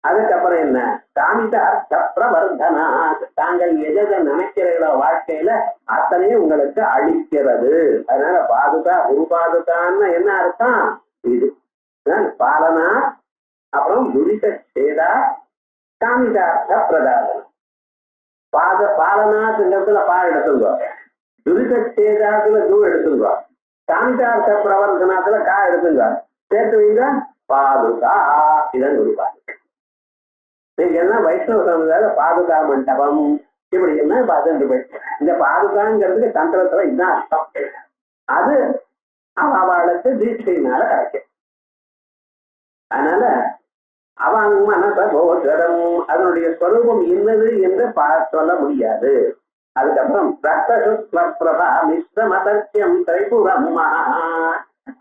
அதுக்கப்புறம் என்ன? காமித அர்த்த பிரவர்தனா தாங்கள் எதை நினைக்கிறீங்களோ வாழ்க்கையில அத்தனையும் உங்களுக்கு அழிக்கிறது. அதனால பாதுகா குரு பாதுகான்னு என்ன அர்த்தம்? இது பாலனா, அப்புறம் துரித சேதா, காமிதார்த்த பிரதானம். பாலனாத்துங்கிறதுல பா எடுத்துங்கோ, துரித சேதாத்துல தூ எடுத்துங்கோ, காமிதார்த்த பிரவர்தனாத்துல கா எடுத்துங்க, சேர்த்து வைங்க பாதுகா. இதான் குரு பாதுகா. நீங்க என்ன வைஷ்ணவ சமுதாய பாதுகா மண்டபம் இப்படி என்ன பார்த்துட்டு போயிட்டு இந்த பாதுகாங்கிறதுக்கு தந்திரத்துல இதுதான் அர்த்தம். அது அவளுக்கு தீட்சையினால கிடைக்கும். அதனால அவன் மனசோதரம் அதனுடைய ஸ்வரூபம் என்னது என்று சொல்ல முடியாது. அதுக்கப்புறம் ரத்தசுக்லபிரபா மிஸ்ரமதர்த்தியம் திரைபுரம்மா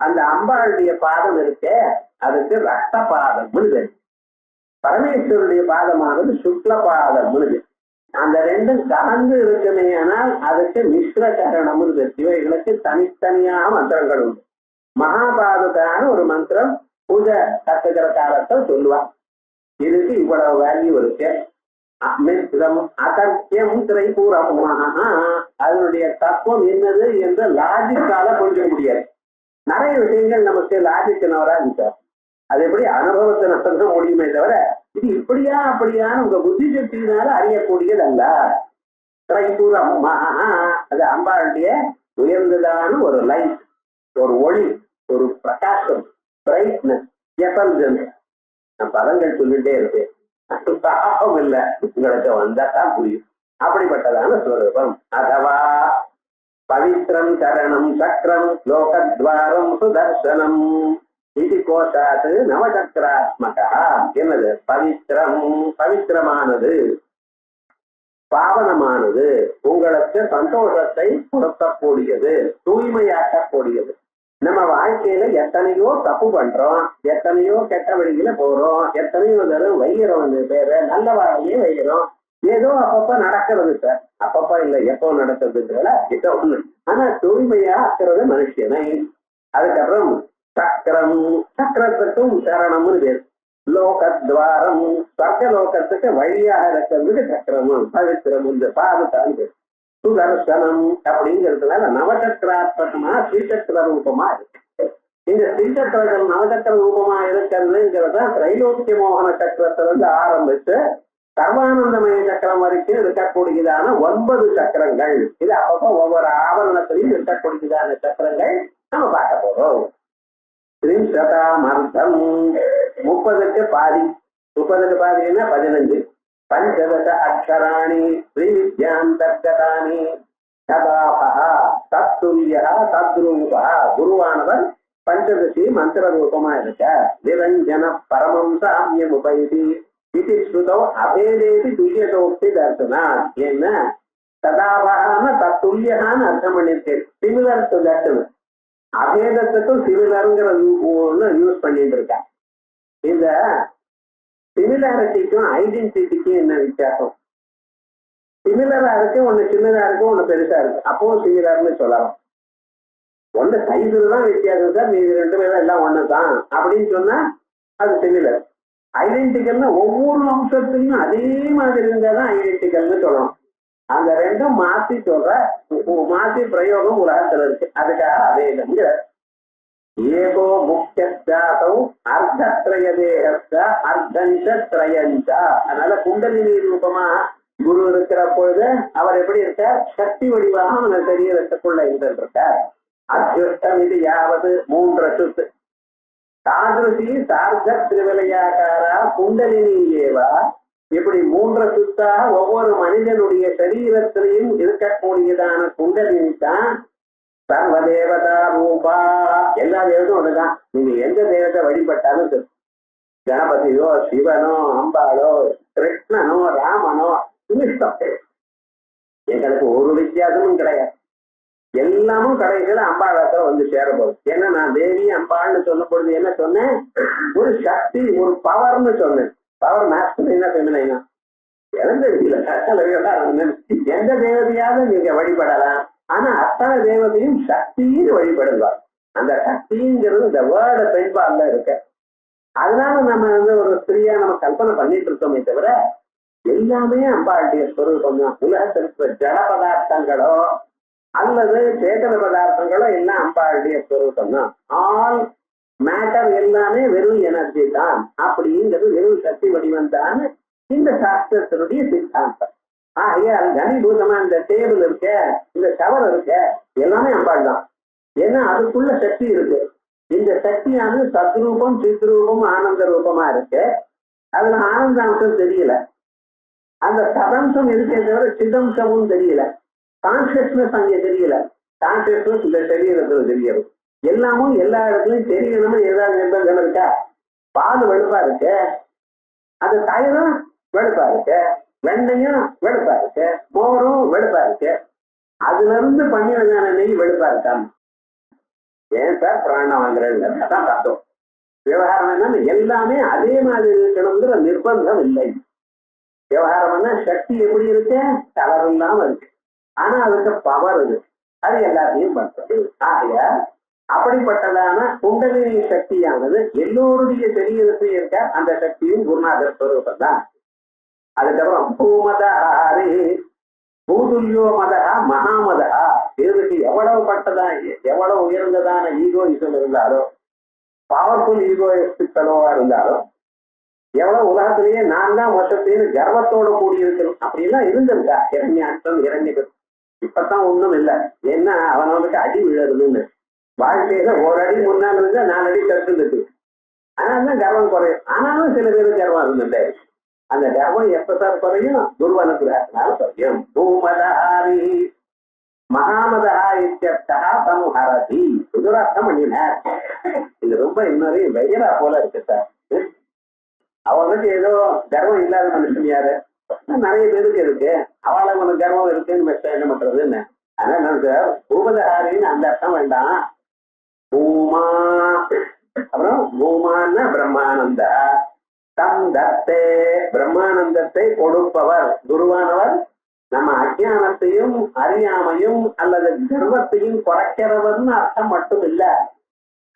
அந்த அம்பாளுடைய பாதம் இருக்கே அதுக்கு ரத்த பாதம் முழுது. பரமேஸ்வருடைய பாதமானது சுக்ல பாதம் முழுது. அந்த ரெண்டும் கலந்து இருக்குமே ஆனால் அதுக்கு மிஸ்ர சரணம் இருக்கு. இவைகளுக்கு தனித்தனியாக மந்திரங்கள் உண்டு. மகாபாதுகான ஒரு மந்திரம் பூஜை கத்துக்கிற காலத்தை சொல்லுவா. இதுக்கு இவ்வளவு வேல்யூ இருக்கு. அதர்த்தியம் திரைபுரம் அதனுடைய தத்துவம் என்னது என்று லாஜிக்கால புரிஞ்சுக்க முடியாது. நிறைய விஷயங்கள் நமக்கு லாஜிக்கு நவராது சார். அது எப்படி அனுபவத்தை நடத்த முடியுமே தவிர இது இப்படியா அப்படியான்னு உங்க புத்தி சக்தியினால அறியக்கூடியது அல்ல. திரைபுரம் அது அம்பாளுடைய உயர்ந்ததான ஒரு லைட், ஒரு ஒளி, ஒரு பிரகாசம், பிரைட்னஸ், எஃபல்ஜன்ஸ். நான் பதங்கள் சொல்லிட்டே இருக்கேன், தாபம் இல்லை, உங்களுக்கு வந்தா தான் புரியும். அப்படிப்பட்டதான ஸ்வரூபம். அதுவா பவித்ரம் சரணம் சக்கரம் லோகத்வாரம் சுதர்சனம் இது கோஷாத்து நவசக்கராத்மகா. என்னது? பவித்ரம், பவித்திரமானது, பாவனமானது, உங்களுக்கு சந்தோஷத்தை கொடுக்கக்கூடியது, தூய்மையாக்கக்கூடியது. நம்ம வாழ்க்கையில எத்தனையோ தப்பு பண்றோம், எத்தனையோ கெட்ட வழியில போறோம், எத்தனையோ தரம் வைகிறோம், பேர நல்ல வாழ்க்கையே வைகிறோம். ஏதோ அப்பப்ப நடக்கிறது சார், அப்பப்ப இல்ல எப்போ நடக்கிறதுல ஏதோ ஒண்ணு. ஆனா தூய்மையா ஆக்குறது மனுஷனை. அதுக்கப்புறம் சக்கரம், சக்கரத்துக்கும் சரணம்னு பேர். லோகத்வாரம், சொர்க்க லோகத்துக்கு வழியாக இருக்கிறதுக்கு சக்கரமும் பவித்திரம், இந்த பாதத்தான் பேர். சுதர்சனம் அப்படிங்கிறதுனால நவசக்கராத்மகமா ஸ்ரீசக்கர ரூபமா இருக்கு. இந்த ஸ்ரீசக்கரங்கள் நவசக்கர ரூபமா இருக்கிறதுங்கிறத திரைலோக்கிய மோகன சக்கரத்திலிருந்து ஆரம்பிச்சு சர்வானந்தமய சக்கரம் வரைக்கும் இருக்கக்கூடியதான 9 சக்கரங்கள். இது அப்பப்போ ஒவ்வொரு ஆவரணத்திலையும் இருக்கக்கூடியதான சக்கரங்கள் நம்ம பார்க்க போறோம். திரிம்சதாமர்த்தம், 30க்கு பாதி. 30க்கு பாதினா 15. பஞ்சதச அக்ஷராணி ஸ்ரீவித்யாந்தர்கதானி சதாபா தத்துல்யா தத்ரூபா. குருவானவர் பஞ்சதசி மந்திர ரூபமா இருக்க. நிரஞ்சன பரமம் சாமியம் உபயதி இது ஸ்ருதோ அபேதேதி துல்லியதோக்தி தர்சனா. என்ன சதாபான தத்துல்யான்னு அர்த்தம் பண்ணிருக்கேன். Similar to Darshanam. அபேதத்துக்கும் சிமிலருங்கிற யூஸ் பண்ணிட்டு இருக்கா. இந்த சிமிலாரிட்டிக்கும் ஐடென்டிட்டிக்கும் என்ன வித்தியாசம்? சிமிலரா இருக்கு, ஒண்ணு சின்னதா இருக்கு, ஒண்ணு பெருசா இருக்கு. அப்போ சிமிலர்னு சொல்லலாம். ஒண்ணு சைஸ்ல தான் வித்தியாசம் சார், மீது 2 பேரும் எல்லாம் ஒண்ணுதான் அப்படின்னு சொன்னா அது சிமிலர். ஐடென்டிக்கல்னா ஒவ்வொரு அம்சத்திலையும் அதே மாதிரி இருந்தாதான் ஐடென்டிக்கல்னு சொல்லணும். அந்த ரெண்டும் மாத்தி சொல்ற மாத்தி பிரயோகம் உலகத்துல இருக்கு. அதுக்காக அபேதம். ஏகோ முக்கியஸ்தாசௌ அர்த்தத்ரய தேகஸ்த அர்த்தஞ்சத்ரயஞ்ச. அதனால குண்டலினி ரூபமா குரு இருக்கிற பொழுது அவர் எப்படி இருக்கார்? சக்தி வடிவாக நம்ம சரீரத்துக்குள்ள இருந்திருக்கார். அத்யுஷ்டம் இது யாவது 3 அசுத்து. தாதிருஷி சார்த்த திருவிளையாக்காரா குண்டலினி ஏவா. இப்படி 3 சுத்தா ஒவ்வொரு மனிதனுடைய சரீரத்திலையும் இருக்கக்கூடியதான குண்டலினி தான் சர்வதேவதா ரூபா. எல்லா தேவதும் ஒண்ணுதான். நீங்க எந்த தேவத்தை வழிபட்டாலும் சரி, கணபதியோ சிவனோ அம்பாளோ கிருஷ்ணனோ ராமனோ இஷ்டம், எங்களுக்கு ஒரு வித்தியாசமும் கிடையாது. எல்லாமும் கடைசியில அம்பாளத்துல வந்து சேரப்போகுது. ஏன்னா நான் தேவி அம்பாள்னு சொல்ல பொழுது என்ன சொன்னேன்? ஒரு சக்தி, ஒரு பவர்னு சொன்னேன். பவர் மேஸ்குலைனா ஃபெமினைனா எந்த எந்த தேவதையாவது நீங்க வழிபடலாம். ஆனா அத்தனை தேவதையும் சக்தின்னு வழிபடுவார். அந்த சக்திங்கிறது இந்த வேர்ட பெண்பால்ல இருக்க. அதனால நம்ம வந்து ஒரு ஸ்திரியா நம்ம கல்பனை பண்ணிட்டு இருக்கோமே தவிர எல்லாமே அம்பாளுடைய ஸ்வரூபம் தான். உலகத்தில் இருக்கிற ஜட பதார்த்தங்களோ அல்லது சேதன பதார்த்தங்களோ எல்லாம் அம்பாளுடைய ஸ்வரூபம் தான். ஆல் மேட்டர் எல்லாமே வெறும் எனர்ஜி தான் அப்படிங்கிறது, வெறும் சக்தி வடிவம் தான் இந்த சாஸ்திரத்தினுடைய சித்தாந்தம். ஆகையால் கனிபூதமா இந்த டேபிள் இருக்க, இந்த ஷவர் இருக்க, எல்லாமே அம்பாள் தான். ஏன்னா அதுக்குள்ள சக்தி இருக்கு. இந்த சக்தியானது சத்ரூபம் சித்ரூபம் ஆனந்த ரூபமா இருக்கு. அதுல ஆனந்த அம்சம் தெரியல, அந்த சதம்சம் இருக்கே தவிர சிதம்சமும் தெரியல. கான்சியஸ்னஸ் அங்கே தெரியல. கான்சியஸ்னஸ் இந்த சரீரத்துல தெரியாது. எல்லாமும் எல்லா இடத்துலயும் தெரியணும்னு ஏதாவது நிர்பந்தம் இருக்கா? பால் வெளுப்பா இருக்கு, அது தயிரும் வெளுப்பா இருக்கு, வெண்ணையும் வெளுப்பா இருக்கு, மோரும் வெளுப்பா இருக்கு. அதுல இருந்து பண்ணியதான நெய் வெளுப்பா இருக்காம ஏன் சார் பிராணம் வாங்குறேன்னு தான் பார்த்தோம். விவகாரம் என்னன்னு எல்லாமே அதே மாதிரி இருக்கணுங்கிற நிர்பந்தம் இல்லை. விவகாரம்னா சக்தி எப்படி இருக்கு? கலர் இல்லாம இருக்கு. ஆனா அதுக்கு பவர் இருக்கு. அது எல்லாத்தையும் பண்றது. ஆக அப்படிப்பட்டதான குண்டலினி சக்தியானது எல்லோருடைய சரீரத்தில் இருக்க அந்த சக்தியும் குருநாதர் ஸ்வரூபம் தான். அதுக்கப்புறம் பூமதாரி பூதுல்யோ மதா மகாமதா. இதுக்கு எவ்வளவு பட்டதா எவ்வளவு உயர்ந்ததான ஈகோயிசம் இருந்தாலும், பவர்ஃபுல் ஈகோயிஸ்டிக்களோ இருந்தாலும், எவ்வளவு உலகத்திலேயே நான் தான் மொத்தத்தையும் கர்வத்தோட கூடி இருக்கணும் அப்படிலாம் இருந்திருக்கா இரண்யாட்டம் இரண்யகம். இப்பதான் ஒண்ணும் இல்லை. ஏன்னா அவனுக்கு அடி விழறதுன்னு வாழ்க்கையில 1 அடி முன்னால் இருந்தா 4 அடி தடுத்துருக்கு. அதனாலதான் கர்வம் குறையும். ஆனாலும் சில பேருக்கு கர்வம் இருந்துட்டே. அந்த கர்வம் எப்ப சார் குறையும்? துர்வனத்துல குறையும். பூமதாரி மகாமதா இத்தியர்த்தா சம்ஹரதி சுதுராஷ்டம் பண்ணினார். இது ரொம்ப இன்னொரு வெயிலா போல இருக்கு சார். அவங்களுக்கு ஏதோ கர்வம் இல்லாத மனுஷன் யாரு? நிறைய பேருக்கு இருக்கு. அவளுக்கு உனக்கு கர்வம் இருக்குன்னு என்ன பண்றதுன்னு. அதனால என்ன சார், பூபதஹாரின்னு அந்த அர்த்தம் வேண்டாம். பூமா, அப்புறம் பூமான்னா பிரம்மானந்த, தம் தத்தே பிரம்மானந்தத்தை கொடுப்பவர் குருவானவர். நம்ம அஜானத்தையும் அறியாமையும் அல்லது கர்வத்தையும் குறைக்கிறவர்னு அர்த்தம் மட்டும் இல்ல.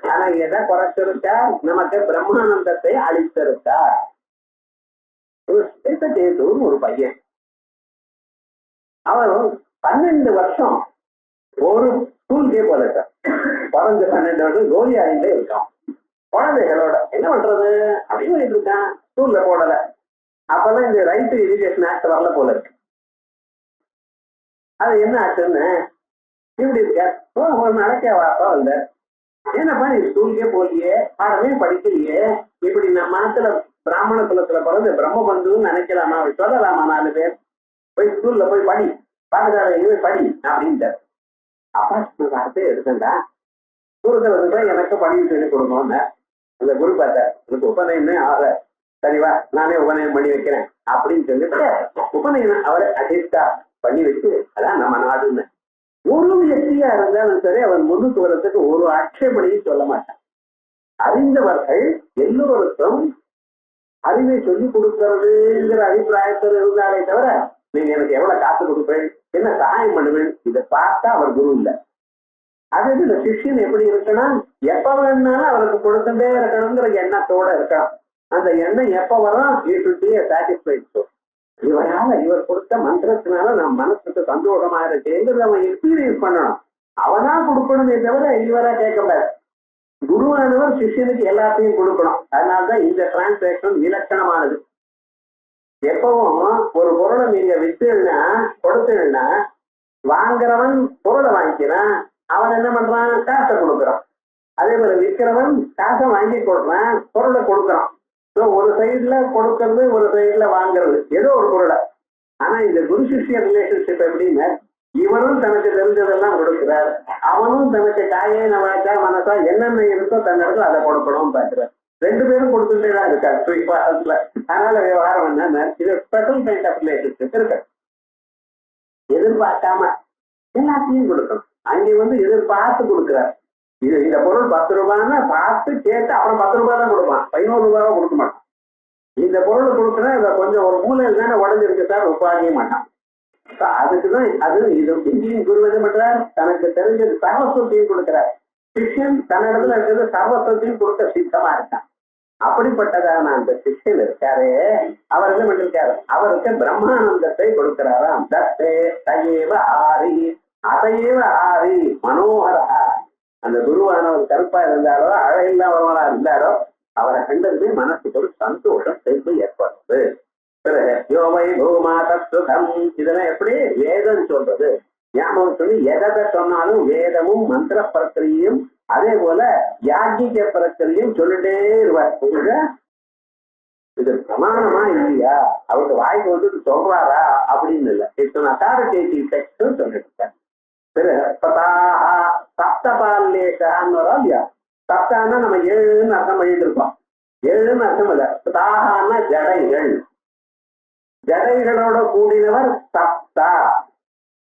ஆனா எதை குறைச்சிருக்கார்? நமக்கு பிரம்மானந்தத்தை அளித்திருக்கார். ஒரு பையன், அவர் 12 வருஷம் ஒரு ஸ்கூலுக்கே போல சார். 12 வருஷம் கோலி ஆகிட்டே இருக்கான். குழந்தைகளோட என்ன பண்றது அப்படின்னு இருக்கான். ஸ்கூல்ல போடல. அப்பதான் இந்த ரைட் டு எஜுகேஷன் ஆக்ட் வரல போல இருக்கு. அது என்ன ஆச்சுன்னு இப்படி இருக்க ஒரு நாளைக்கே வாப்பா வந்த, என்னப்பா நீ ஸ்கூலுக்கே போலியே, பாடமே படிக்கலையே, இப்படி நம்ம மனசுல பிராமண குலத்துல பிறந்து பிரம்ம பந்துன்னு நினைக்கலாமா, சொல்லலாமா 4 பேர்? போய் ஸ்கூல்ல போய் படி, பாடசாலையில படி அப்படின்ட்டு. அப்பா வார்த்தையை எடுத்தா குருக்களுக்கு போய் எனக்கு படி சொல்லி கொடுக்கணும்னு அந்த குரு பார்த்தார். எனக்கு உபநயமே ஆகல, சரிவா நானே உபநயம் பண்ணி வைக்கிறேன் அப்படின்னு சொல்லிட்டு உபநயனம் அவரை அடிஸ்டா பண்ணி வச்சு, அதான் நம்ம நாடுன்னு. ஒரு வியக்தியா இருந்தாலும் சரி அவன் முன்னுக்கு வரத்துக்கு ஒரு ஆட்சேபனையும் சொல்ல மாட்டான். அறிந்தவர்கள் எல்லோருக்கும் அறிவை சொல்லிக் கொடுக்கறதுங்கிற அபிப்பிராயத்தில் இருந்தாலே தவிர நீங்க எனக்கு எவ்வளவு காசு கொடுப்பேன், என்ன சகாயம் பண்ணுவேன், இதை பார்த்தா அவர் குரு இல்லை. அது இந்த சிஷ்யன் எப்படி இருக்கணும், எப்ப வேணும்னாலும் அவருக்கு கொடுத்துட்டே இருக்கணுங்கிற எண்ணத்தோட இருக்கணும். அந்த எண்ணம் எப்ப வரும், சாட்டிஸ்ஃபைட். இவர் கொடுத்த மந்திரத்தினால நம்ம மனசுக்கு சந்தோஷமா இருக்குங்கிறது அவன் எக்ஸ்பீரியன்ஸ் பண்ணணும். அவனா கொடுக்கணுமே தவிர இவரா கேட்கக்கூடாது. குருவானவர் சிஷ்யனுக்கு எல்லாத்தையும் கொடுக்கணும். அதனால்தான் இந்த டிரான்சாக்சன் இலக்கணமானது. எப்பவும் ஒரு பொருளை நீங்க வித்துனா கொடுத்தீங்கன்னா வாங்குறவன் பொருளை வாங்கிக்கிறான், அவன் என்ன பண்றான், காசை கொடுக்குறான். அதே போல விற்கிறவன் காசை வாங்கி கொடுக்குறான், பொருளை கொடுக்குறான். ஒரு சைட்ல கொடுக்கறது, ஒரு சைட்ல வாங்குறது, ஏதோ ஒரு பொருளை. ஆனா இந்த குரு சிஷ்ய ரிலேஷன்ஷிப் எப்படின்னா, இவனும் தனக்கு தெரிஞ்சதெல்லாம் கொடுக்கிறார், அவனும் தனக்கு காயேன வாய்க்கா மனசா என்னென்ன இருக்கோ தன்னிடத்துல அதை கொடுக்கணும்னு பாக்குறார். 2 பேரும் கொடுத்துட்டே தான் இருக்காரு. அதனால விவகாரம் என்ன, இது ஸ்பெஷல் கைண்ட் ஆஃப் ரிலேஷன்ஷிப் இருக்கு. எதிர்பார்க்காம எல்லாத்தையும் கொடுக்கணும். அங்கே எதிர்பார்த்து கொடுக்கிறார். இது இந்த பொருள் 10 ரூபான்னு பார்த்து கேட்டு அப்புறம் 10 ரூபாய் தான் கொடுப்பான், 11 ரூபாவை கொடுக்க மாட்டான். இந்த பொருள் கொடுக்குறேன், இதை கொஞ்சம் ஒரு மூலையில் தானே உடஞ்சிருக்கு சார், ஒப்பாக மாட்டான். அதுக்குதான் அது இது இந்தியன் குரு என்ன பண்றார், தனக்கு தெரிஞ்சது சர்வஸ்வத்தையும் கொடுக்கிறார். சிஷ்யன் தன்னிடத்துல இருக்கிறது சர்வஸ்வத்தையும் கொடுக்க சித்தமா இருக்கான். அப்படிப்பட்டதான அந்த சிஷ்யன் இருக்காரு, அவர் என்ன பண்ணிருக்காரு, அவருக்கு பிரம்மானந்தத்தை கொடுக்கிறாராம். தத்தே தயேவ ஆரி அதையேவ ஆரி மனோகரா. அந்த குருவானவர் கருப்பா இருந்தாரோ அழகில்லாதவரா இருந்தாரோ அவரை கண்டது மனசுக்கு ஒரு சந்தோஷம் செல்வி ஏற்படுறது. யோவை பூமா தத்துவம், இதெல்லாம் எப்படி வேதம் சொல்றது ஞாபகம் சொல்லி எதை சொன்னாலும் வேதமும் மந்திர பிரக்கிரியும் அதே போல யாஜிக பிரக்கிரியும் சொல்லிட்டே இருவார். இது பிரமாணமா இல்லையா, அவருக்கு வாய்க்கு சொல்றாரா அப்படின்னு இல்லை, இட்ஸ் அத்தாரிட்டேட்டிவ் டெக்ஸ்ட் சொல்லிட்டு இருக்காரு. சப்தபால்லேஷான்னு வரும் இல்லையா, சப்தான்னா நம்ம 7ன்னு அர்த்தம் பண்ணிட்டு இருக்கோம். 7ன்னு அர்த்தம் இல்ல, தாகான்னா ஜடைகள், ஜடைகளோட கூடினவர் சப்தா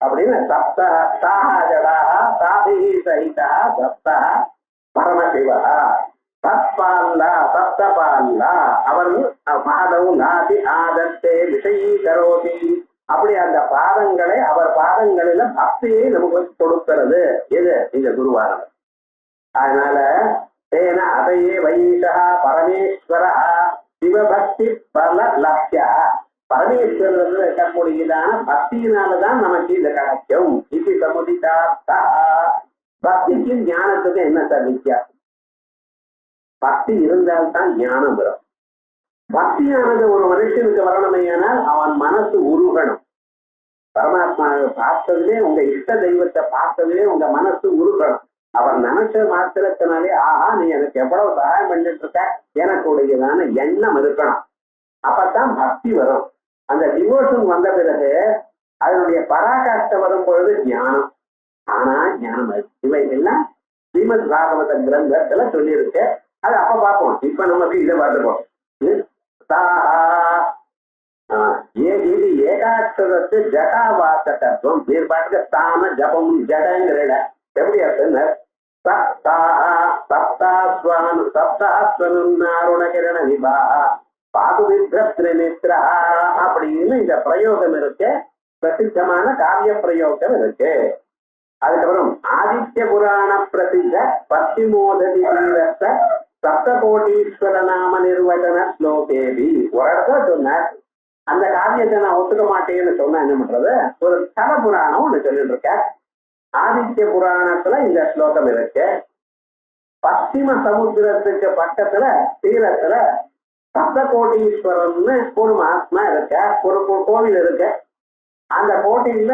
அப்படின்னு. சப்தா தாஹா ஜடாஹா சாபிஹி சகிதா சப்தா பரமசிவா சத்பால்லா சப்தபால்லா. அவர் பாதவு நாதி ஆதத்தே விஷயீ கரோதி. அப்படி அந்த பாதங்களை அவர் பாதங்களில பக்தியை நமக்கு கொடுக்கிறது எது, இந்த குருவானவர். அதனால தேன அதையே வைஷா பரமேஸ்வர சிவபக்தி பல லட்சியா. பரமேஸ்வரர் இருக்கக்கூடியதான பக்தியினாலதான் நமக்கு இது கிடைக்கும். இது சமுதிதா. பக்திக்கும் ஞானத்துக்கும் என்ன சார் வித்தியாசம்? பக்தி இருந்தால்தான் ஞானம் வரும். பக்தியானது ஒரு மனுஷனுக்கு வரணுமையானால் அவன் மனசு உருகணும். பரமாத்மாவை பார்த்ததுலே, உங்க இஷ்ட தெய்வத்தை பார்த்ததுலே உங்க மனசு உருகணும். அவர் நினைச்ச மாத்திரத்தினாலே ஆஹா நீ எனக்கு எவ்வளவு சகாயம் பண்ணிட்டு இருக்க எனக்குடையதான எண்ணம் இருக்கணும். அப்பதான் பக்தி வரும். அந்த டிவோஷன் வந்த பிறகு அதனுடைய பராகாஷ்ட வரும் பொழுது ஞானம். ஆனா ஞானம் இவைகள்லாம் ஸ்ரீமத் பாகவத கிரந்தத்துல சொல்லியிருக்கு. அது அப்ப பார்ப்போம். இப்ப நமக்கு இதை பார்த்துப்போம். இது ஏகாட்சரத்து ஜடாவாசகத்துவம். நீர் பாட்டுக்கு ஸ்தான ஜபம் ஜடங்கிற எப்படி அர்த்தம்? சப்தாஸ்வனுருணகிரண விபா பாதுவித்ரா அப்படின்னு இந்த பிரயோகம் இருக்கு. பிரசித்தமான காவிய பிரயோகம் இருக்கு. அதுக்கப்புறம் ஆதித்ய புராண பிரசித்த பத்திமோததி சப்தகோட்டீஸ்வர நாம நிர்வச்சன ஸ்லோகேபி ஒரு இடத்துல சொன்னார். அந்த காவியத்தை நான் ஒத்துக்க மாட்டேன்னு சொன்னா என்ன பண்றது? ஒரு தல புராணம் ஒண்ணு சொல்லிட்டு இருக்க. ஆதித்ய புராணத்துல இந்த ஸ்லோகம் இருக்கு. பশ্চিம சமுத்திரத்துக்கு பக்கத்துல தீரத்துல சப்தகோட்டீஸ்வரம்னு ஒரு மகாத்மா இருக்க, ஒரு கோவில் இருக்கு. அந்த கோட்டையில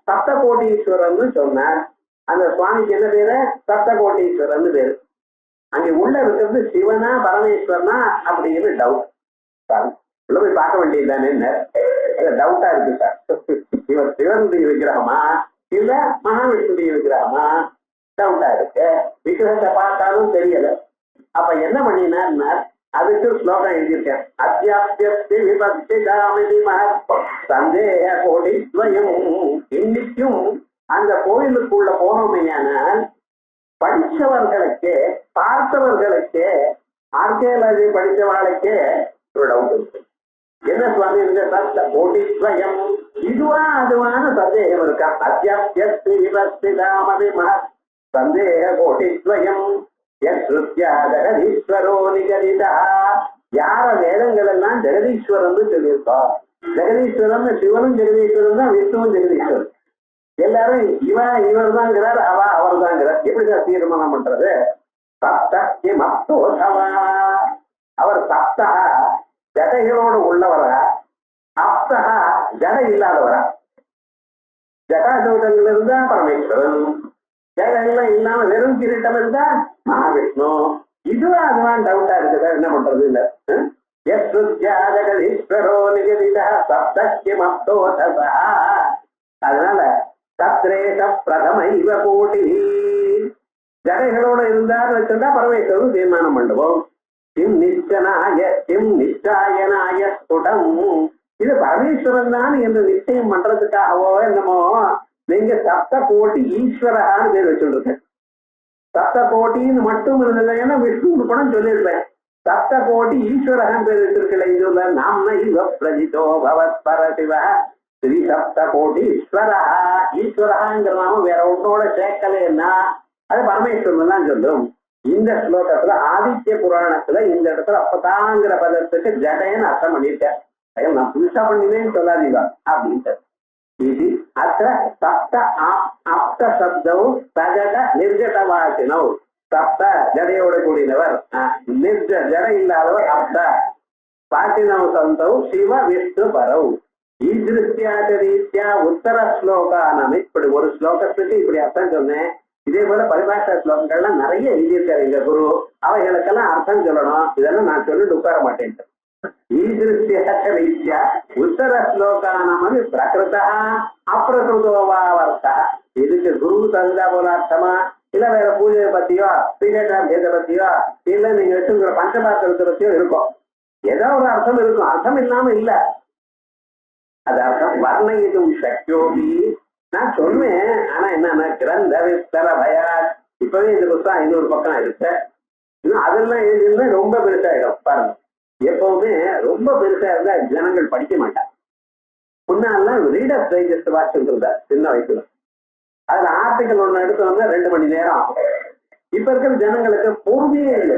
சப்தகோட்டீஸ்வரன் சொன்னார். அந்த சுவாமிக்கு என்ன பேரு? சப்தகோட்டீஸ்வரன் பேரு. அங்க உள்ள இருக்கிறது சிவனா பரமேஸ்வரனா அப்படின்னு டவுட். உள்ள போய் பார்க்க வேண்டியதுதானே, டவுட்டா இருக்கு சார். இவர் சிவனுடைய விக்கிரகமா இல்ல மகாவிஷ்ணுடைய விக்கிரகமா டவுட்டா இருக்கு. விக்கிரகத்தை பார்த்தாலும் தெரியல. அப்ப என்ன பண்ணினார்? அதுக்கு ஸ்லோகம் எழுதியிருக்கேன். அத்தியாப்தி விபக்தி தாமிதி சந்தேக கோடி துவயம். இன்னைக்கும் அந்த கோயிலுக்குள்ள போனோமையானால் படிச்சவர்களுக்கு பார்த்தவர்களுக்கு ஆர்கியாலஜி படிச்சவர்களுக்கு ஒரு டவுட் இருக்கு. என்ன சுவாமி இந்த கோடித்வயம் இதுவா அதுவான சந்தேகம் இருக்கா? அத்தியாப்தி விபக்தி தாமதி சந்தேக கோடித்வயம் ஜெகதீஸ்வரோ நிகதிதா. யார வேதங்கள் எல்லாம் ஜெகதீஸ்வரன் சொல்லியிருக்கோம். ஜெகதீஸ்வரன் சிவனும் ஜெகதீஸ்வரன் தான், விஷ்ணுவும் ஜெகதீஸ்வரன். எல்லாரும் இவர் தாங்கிறார், அவர் தாங்கிறார். எப்படிதான் தீர்மானம் பண்றது? சப்தி மப்தோசவா. அவர் சப்தா ஜடைகளோடு உள்ளவரா, அப்தகா ஜடை இல்லாதவரா? ஜடாசூட்டங்கள் இருந்தா பரமேஸ்வரன், ஜடைகள்லாம் இல்லாம வெறும் கிரீட்டம் இருந்தா மகாவிஷ்ணு. இதுவா அதுவான் டவுட்டா இருக்குதா? என்ன பண்றது? இல்ல ஜெகதீஸ்வரோ நிகதிதா சப்தி மப்தோசவா. அதனால தத்ரேஷ பிரதம இவ கோட்டி ஜடைகளோட இருந்தார்னு வச்சுட்டா பரமேஸ்வரன் தீர்மானம் பண்ணுவோம். கிம் நிச்சனாய கிம் நிச்சாயனாய ஸ்புடம். இது பரமேஸ்வரன் தான் என்று நிச்சயம் பண்றதுக்காகவோ என்னமோ நீங்க சப்த கோட்டி ஈஸ்வரகான்னு பேர் வச்சுருக்க. சப்த கோட்டின்னு மட்டும் இருந்ததுன்னா விஷ்ணு படம் சொல்லியிருப்பேன். சப்த கோட்டி ஈஸ்வரகான் பேர் வச்சிருக்கல. இதுல நாம இவ பிரஜிதோ பவத் பரசிவ ஸ்ரீ சப்த கோட்டி ஈஸ்வரா. ஈஸ்வரகாங்கிற நாம வேற ஒன்னோட சேர்க்கலன்னா அது பரமேஸ்வரன் தான் சொல்லும். இந்த ஸ்லோகத்துல ஆதித்ய புராணத்துல இந்த இடத்துல அப்பதாங்கிற பதத்துக்கு ஜடைன்னு அர்த்தம் பண்ணிட்டேன். நான் புதுசா பண்ணினேன்னு சொல்லாதீங்க அப்படின்ட்டு. இது அத்த சப்த ஆப்த சப்தம் சஜட நிர்ஜட வாசினவ். சப்த ஜடையோட கூடினவர், ஜடை இல்லாதவர் அப்த பாட்டினவ் சந்தவ் சிவ விஷ்ணு பரவ். ஈதிருஷ்டியா உத்தர ஸ்லோகானம். இப்படி ஒரு ஸ்லோகத்துக்கு இப்படி அர்த்தம் சொன்னேன். இதே போல பரிபாஷா ஸ்லோகங்கள்லாம் நிறைய எழுதியிருக்காரு எங்க குரு. அவைகளுக்கெல்லாம் அர்த்தம் சொல்லணும். இதெல்லாம் நான் சொல்லிட்டு உட்கார மாட்டேன். ஈதிருஷ்டியா உத்தர ஸ்லோகானம் பிரகிருதா அப்பிரகிருதோவாவர்த்தா. இதுக்கு குரு தகுந்தா போல அர்த்தமா, இல்ல வேற பூஜையை பத்தியோ ஸ்ரீகண்டாபியத்தை பத்தியோ இல்ல நீங்க வச்சுக்கிற பஞ்சபாத்திரத்தை பத்தியோ இருக்கும். ஏதோ ஒரு அர்த்தம் இருக்கும். அர்த்தம் இல்லாம இல்ல. அது அர்த்தம் வர்ணயிதும் சக்யோபி. நான் சொல்லுவேன். ஆனா என்னன்னா கிரந்த விஸ்தர பயா. இப்பவே இந்த புத்தகம் 500 பக்கம் இருக்கு. இன்னும் அதெல்லாம் எழுதிருந்தா ரொம்ப பெருசாயிடும். பாருங்க, எப்பவுமே ரொம்ப பெருசா இருந்தா ஜனங்கள் படிக்க மாட்டாங்க. முன்னாலாம் ரீடர்ஸ் டைஜஸ்ட் வாசிச்சுட்டு இருந்தா சின்ன வயசுல. அதுல ஆர்டிகல் ஒண்ணு எடுத்து வந்தா 2 மணி நேரம் ஆகும். இப்ப இருக்கிற ஜனங்களுக்கு பொறுமையே இல்லை.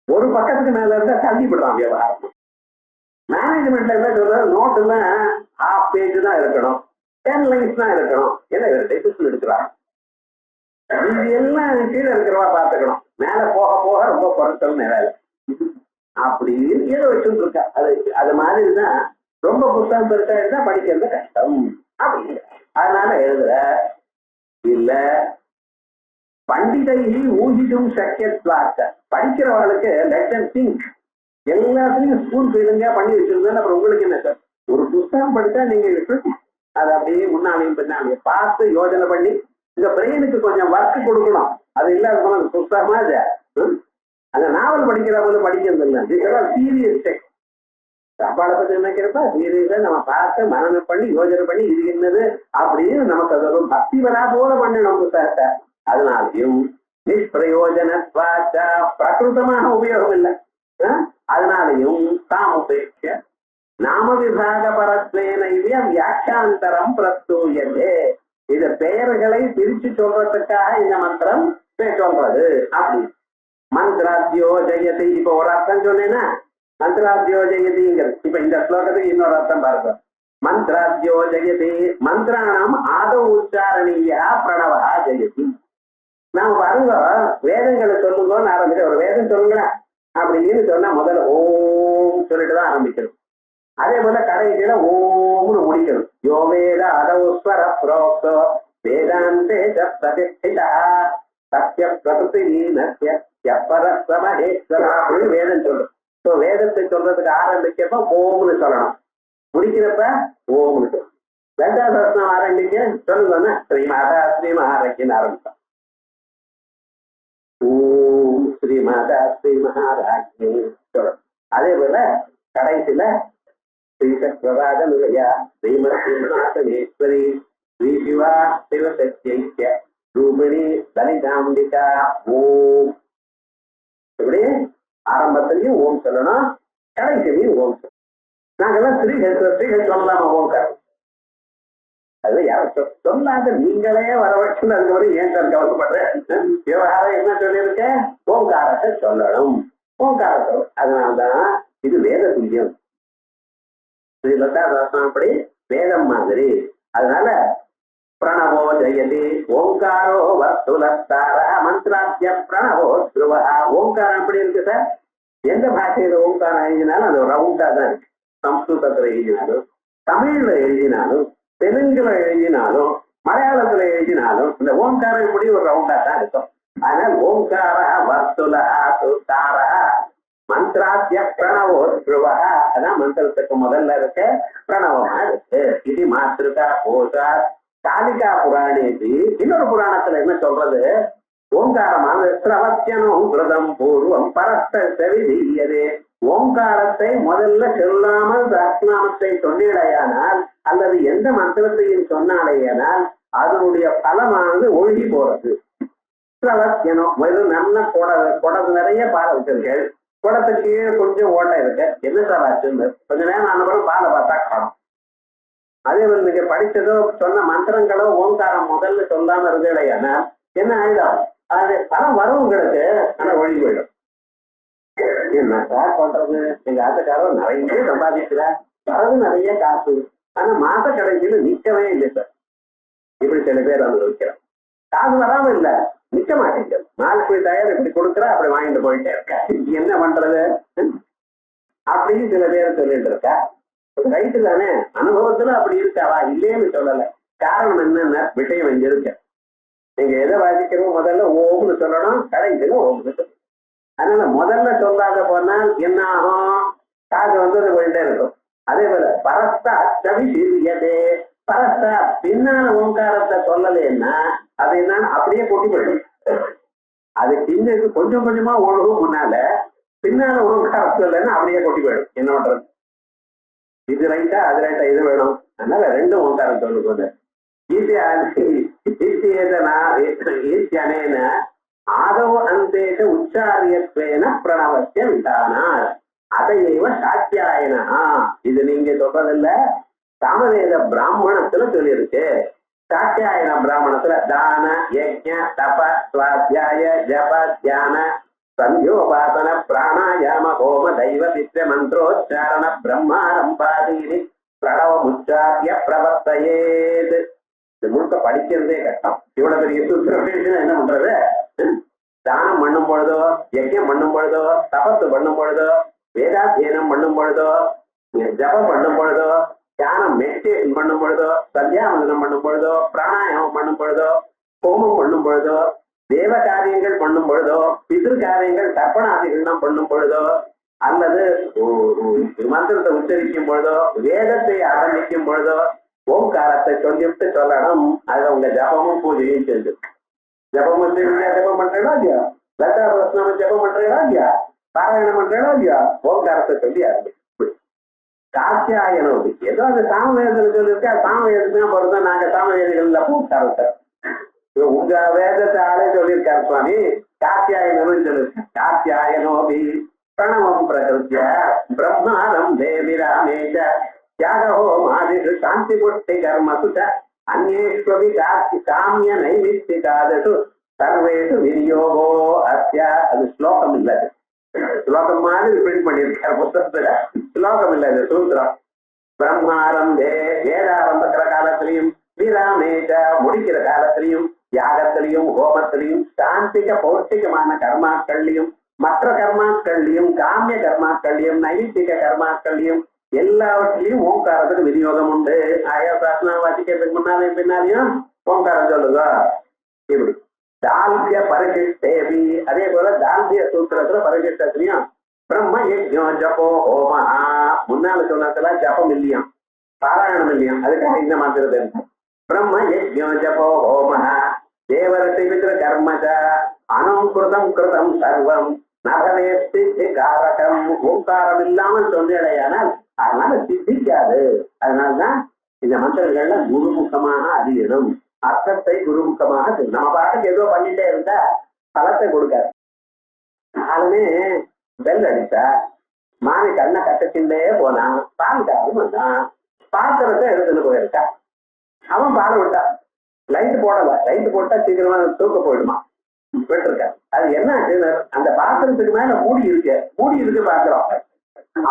ஒரு பக்கத்துக்கு மேல இருந்தா தள்ளிவிடுறான் விவகாரம். மேனேஜ்மெண்ட்ல என்ன சொல்றது? நோட்டுலாம் ½ பேஜ் தான் இருக்கணும், 10 லைன்ஸ் தான் இருக்கணும். ஏன்னா டைபிஸ்ட் எடுக்கிறான். இது எல்லாம் கீழே இருக்கிறவா பார்த்துக்கணும். மேல போக போக ரொம்ப குறைச்சல் வேலை அப்படின்னு கீழே வச்சுட்டு இருக்கா. அது மாதிரிதான் ரொம்ப புத்தகம் பெருசா இருந்தா படிக்கிறது கஷ்டம் அப்படின்னு. அதனால எழுதுற இல்ல பண்டிதை ஊகிடும் சக்கியத்வாக்க. படிக்கிறவர்களுக்கு லெட் அண்ட் திங்க். எல்லாத்துலயும் ஸ்கூல் போயிடுங்க பண்ணி வச்சிருந்தா அப்புறம் உங்களுக்கு என்ன சார்? ஒரு புத்தகம் படித்தா நீங்க அதை அப்படியே முன்னாலையும் பின்னாலையும் பார்த்து யோஜனை பண்ணி இந்த பிரெயினுக்கு கொஞ்சம் ஒர்க் கொடுக்கணும். அது இல்லாத போன புத்தகமா அந்த நாவல் படிக்கிற போது படிக்கிறது இல்லை. இதெல்லாம் சீரியஸ் டெக்ஸ்ட். சாப்பாடை பத்தி நினைக்கிறப்ப சீரியஸா நம்ம பார்த்து மனநம் பண்ணி யோஜனை பண்ணி இது என்னது அப்படின்னு நமக்கு அது ஒரு பக்தி வரா போல பண்ணணும் புத்தகத்தை. அதனாலையும் நிஷ்பிரயோஜன பிரகிருத்தமாக உபயோகம் இல்லை. அதனாலையும் தாமுபேட்ச நாம விபாக பரத்வேனைவிய வியாக்கியாந்தரம் பிரஸ்தூயதே. இது பெயர்களை பிரிச்சு சொல்றதுக்காக இந்த மந்திரம் சொல்றது. அப்படி மந்திராத்யோ ஜெயதி. இப்ப ஒரு அர்த்தம் சொன்னேன்னா மந்திராத்யோ ஜெயதிங்கிறது. இப்ப இந்த ஸ்லோகத்துக்கு இன்னொரு அர்த்தம் பாருங்க. மந்திராத்யோ ஜெயதி மந்திராணம் ஆதவ உச்சாரணியா பிரணவா ஜெயதி. நாம பாருங்க வேதங்களை சொல்லுங்கன்னு ஆரம்பிச்சு ஒரு வேதம் சொல்லுங்களா அப்படின்னு சொன்னா முதல்ல ஓம் சொல்லிட்டு தான் ஆரம்பிக்கணும். அதே போல கடைசியில ஓம்னு முடிக்கணும். யோ வேத அதௌஸ்வர புரோக்தோ வேதாந்தே பிரதிஷ்டிதா சத்ய பிரகிருதி அப்படின்னு வேதம் சொல்றோம். ஸோ வேதத்தை சொல்றதுக்கு ஆரம்பிக்கப்ப ஓம்னு சொல்லணும், முடிக்கிறப்ப ஓம்னு சொல்லணும். லலிதாசனம் ஆரம்பிக்க சொல்லுங்கன்னா ஸ்ரீமாதா ஸ்ரீமஹாராஜின்னு ஆரம்பிச்சோம். ஓம் ஸ்ரீமாதா ஸ்ரீமஹாராஜி சொல்லணும். அதே போல கடைசியில ஸ்ரீசத்வபாத நிலையா ஸ்ரீமத்நாதேஸ்வரி ஸ்ரீ சிவா சிவசத்ய ரூபிணி லலிதாம்பிகா ஓம். இப்படி ஆரம்பத்திலையும் ஓம் சொல்லணும், கடைசிலையும் ஓம் சொல்லணும். நாங்கெல்லாம் ஸ்ரீகள் சொல்லலாமா ஓம்கார்? அது யாரும் சொல்லாத நீங்களே வர வச்சு அதுக்கப்புறம் ஏன் சார் கவலைப்படுறேன்? விவகாரம் என்ன சொல்லியிருக்கேன்? ஓங்காரத்தை சொல்லணும், ஓங்காரத்தை. அதனால்தான் இது வேத துல்லியம். அப்படி வேதம் மாதிரி. அதனால பிரணவோ ஜெயதி ஓங்காரோ வஸ்துலஸ்தார மந்திராத்திய பிரணவோ துருவா. ஓங்காரம் எப்படி இருக்கு சார்? எந்த பாஷையில ஓங்காரம் எழுதினாலும் அது ரவுண்டா தான் இருக்கு. சம்ஸ்கிருதத்துல எழுதினாலும், தமிழ்ல எழுதினாலும், தெலுங்குல எழுதினாலும், மலையாளத்துல எழுதினாலும் இந்த ஓங்காரம் இப்படி ஒரு ரவுண்டா தான் இருக்கும். அதனால ஓங்கார வஸ்துலா சுத்தார மந்திராத்திய பிரணவோ துருவா. அதான் மந்திரத்துக்கு முதல்ல இருக்க பிரணவமா இருக்கு. இது மாத்திருக்கா கோஷா காலிகா புராணேதி. இன்னொரு புராணத்துல என்ன சொல்றது? ஓங்காரமான சிரவத்தியனும் கிருதம் பூர்வம் பரஸ்தவிதீயதே. ஓங்காரத்தை முதல்ல சொல்லாமல் சஹஸ்ரநாமத்தை சொன்னிடையானால் அல்லது எந்த மந்திரத்தையும் சொன்னாலேயானால் அதனுடைய பலமானது ஒழுகி போறது. சிரவத்தியனும் வெறும் நல்ல குடது நிறைய பால் வச்சிருக்கேன், குடத்துக்கு கொஞ்சம் ஓட்டை இருக்கு, என்ன சார் ஆச்சுன்னு கொஞ்ச நேரம் ஆனப்பறம் பாலை பார்த்தா காணும். அதே மாதிரி நீங்க படிச்சதோ சொன்ன மந்திரங்களோ ஓங்காரம் முதல்ல சொல்லாம இருந்தேன்னா என்ன ஆயிடும்? அது பலம் வரும் உங்களுக்கு, ஆனா ஒழி போயிடும். என்ன சார் பண்றது? எங்க ஆட்டக்காரர் நிறைய சம்பாதிக்கிற, வரது நிறைய காசு, ஆனா மாச கடைசியில நிக்கவே இல்லை சார். இப்படி சில பேர் அனுபவிக்கிறோம். காசு வராம இல்ல, நிக்க மாட்டேங்குது. நாளைக்கு தயார் இப்படி கொடுக்குற, அப்படி வாங்கிட்டு போயிட்டே இருக்க, என்ன பண்றது அப்படின்னு சில பேர் சொல்லிட்டு இருக்கா. ரைட்டு தானே, அனுபவத்துல அப்படி இருக்காவா? இல்லேன்னு சொல்லல. காரணம் என்னன்னா விஷயம் இங்க இருக்கு. நீங்க எதை வாசிக்கிறோம் முதல்ல ஓம்னு சொல்லணும், கடைசியில ஓம்னு சொல்லணும். அதனால முதல்ல சொல்லாத போனால் என்ன ஆகும்? காசு வந்து போயிட்டே இருக்கும். அதே போல பரஸ்தா சவிஷியதே. பரஸ்தா பின்னால ஓங்காரத்தை சொல்லலைன்னா அது என்ன அப்படியே கொட்டி போயிடும். அது பின்னுக்கு கொஞ்சம் கொஞ்சமா ஒழுகும், முன்னால பின்னால ஓங்காரம் சொல்லலைன்னா அப்படியே கொட்டி போயிடும். என்ன பண்றது? இது ரைட்டா அது ரைட்டா, இது வேணும். அதனால ரெண்டும் ஓங்காரம் சொல்லும்போது ஆதவ அந்தேஷ உச்சாரியத்வேன பிரணவத்திய விதானார் அதையவ சாத்தியாயனா. இது நீங்க சொல்றதில்ல, சாமவேத பிராமணத்துல சொல்லியிருக்கு. சாத்தியாயன பிராமணத்துல தான யஜ்ஞ தப ஸ்வாத்தியாய ஜப தியான சந்தியோபாசன பிராணாயாம ஹோம தெய்வ பித்ர மந்திரோச்சாரண பிரம்மாரம்பாதீனி பிரணவமுச்சாரிய பிரவர்த்தையேது. இது முழுக்க படிக்கிறதே கஷ்டம். இவ்வளவு பெரிய சூத்திரம் என்ன பண்றது? தானம் பண்ணும் பொழுதோ, யஜ்யம் பண்ணும் பொழுதோ, தபத்து பண்ணும் பொழுதோ, வேதாத்தியனம் பண்ணும் பொழுதோ, ஜபம் பண்ணும் பொழுதோ, தியானம் மெடிடேஷன் பண்ணும் பொழுதோ, சந்தியாவந்தனம் பண்ணும் பொழுதோ, பிராணாயாமம் பண்ணும் பொழுதோ, ஹோமம் பண்ணும் பொழுதோ, தேவ காரியங்கள் பண்ணும் பொழுதோ, பிதிரு காரியங்கள் தர்ப்பணாதிகரணம் பண்ணும் பொழுதோ, அல்லது மந்திரத்தை உச்சரிக்கும் பொழுதோ, வேதத்தை ஆரம்பிக்கும் பொழுதோ, ஓங்காரத்தை சொல்லிவிட்டு சொல்லணும். அதுல உங்க ஜபமும் பூஜையும் செஞ்சு ஜபமும் ஜபம் பண்றீங்களா இல்லையா, லதா பிரஸ்னம் ஜபம் பண்றீங்களா இல்லையா, பாராயணம் பண்றீங்களா இல்லையா, ஓங்காரத்தை சொல்லி ஆரம்பி. காத்தியாயனம் ஏதோ அந்த சாமவேதத்துல சொல்லியிருக்கா, சாமவேதத்துக்கு தான் பொருத்தம். நாங்க சாமவேதிகள்ல பூசாரத்தை உங்க வேதத்தை ஆளே சொல்லியிருக்காரு சுவாமி. காத்தியாயனம் சொல்லியிருக்கேன். காத்தியாயனோபி பிரணவம் பிரகிருத்திய பிரம்மாணம் தேவிராமேஜ தியாகோ மாதிஷு சாந்தி புஷ்டி கர்மசுச்ச அந்நேஷ்வபி காமிய நைமித்திகாதசு சர்வேஷு விநியோகோ அஸ்ய. அது ஸ்லோகம் இல்லை, ஸ்லோகம் மாதிரி பிரிண்ட் பண்ணியிருக்காரு புத்தகத்துல. ஸ்லோகம் இல்லை, இது சூத்திரம். பிரம்மாரம்பே வேதாரம்பிக்கிற காலத்திலையும் விராமேஜ முடிக்கிற காலத்திலையும் யாகத்திலையும் ஹோமத்திலையும் சாந்திக பௌஷ்டிகமான கர்மாக்கள்லையும் மற்ற கர்மாக்கள்லையும் காமிய கர்மாக்கள்லையும் நைமித்திக கர்மாக்கள்லையும் எல்லாவற்றிலையும் ஓங்காரத்துக்கு விநியோகம் உண்டு. ஆயா சாஸ்திரம் வாசிக்கிறதுக்கு முன்னாலையும் பின்னாலையும் ஓங்காரம் சொல்லுங்க. இப்படி தால்பிய பரிசிஷ்டேபி, அதே போல தால்பிய சூத்திரத்துல பரிசிஷ்டத்திலையும் பிரம்ம யஜ்ஞோ ஜபோ ஹோம. முன்னால சொன்னதுல ஜபம் இல்லையா, பாராயணம் இல்லையா, அதுக்காக இந்த மாதிரி பிரம்ம யஜ்ஞோ ஜபோ ஹோம தேவரத்தை வித்திர கர்மஜ அனங்கிருதம் கிருதம் சர்வம் நகரேஸ்தி காரகம். ஓங்காரம் இல்லாமல் சொன்னேடையானால் அதனால சித்திக்காது. அதனால்தான் இந்த மந்திரங்கள்ல குருமுகமாக அறியணும், அர்த்தத்தை குருமுகமாக. நம்ம பாட்டுக்கு ஏதோ பண்ணிட்டே இருந்தா பலத்தை கொடுக்காது. ஆளுமே பெல் அடித்தா மாமி கண்ணை கட்டச்சுட்டே போனான், பால்காரும் வந்தான், பாத்திரத்தை எடுத்துட்டு போயிருக்கா. அவன் பால் விட்டா, லைட் போடல, லைட் போட்டா சீக்கிரமா தூக்க போயிடுமா, விட்டுருக்க. அது என்ன ஆச்சுன்னு அந்த பாத்திரத்துக்கு மேல மூடி இருக்கு பாத்திரம்,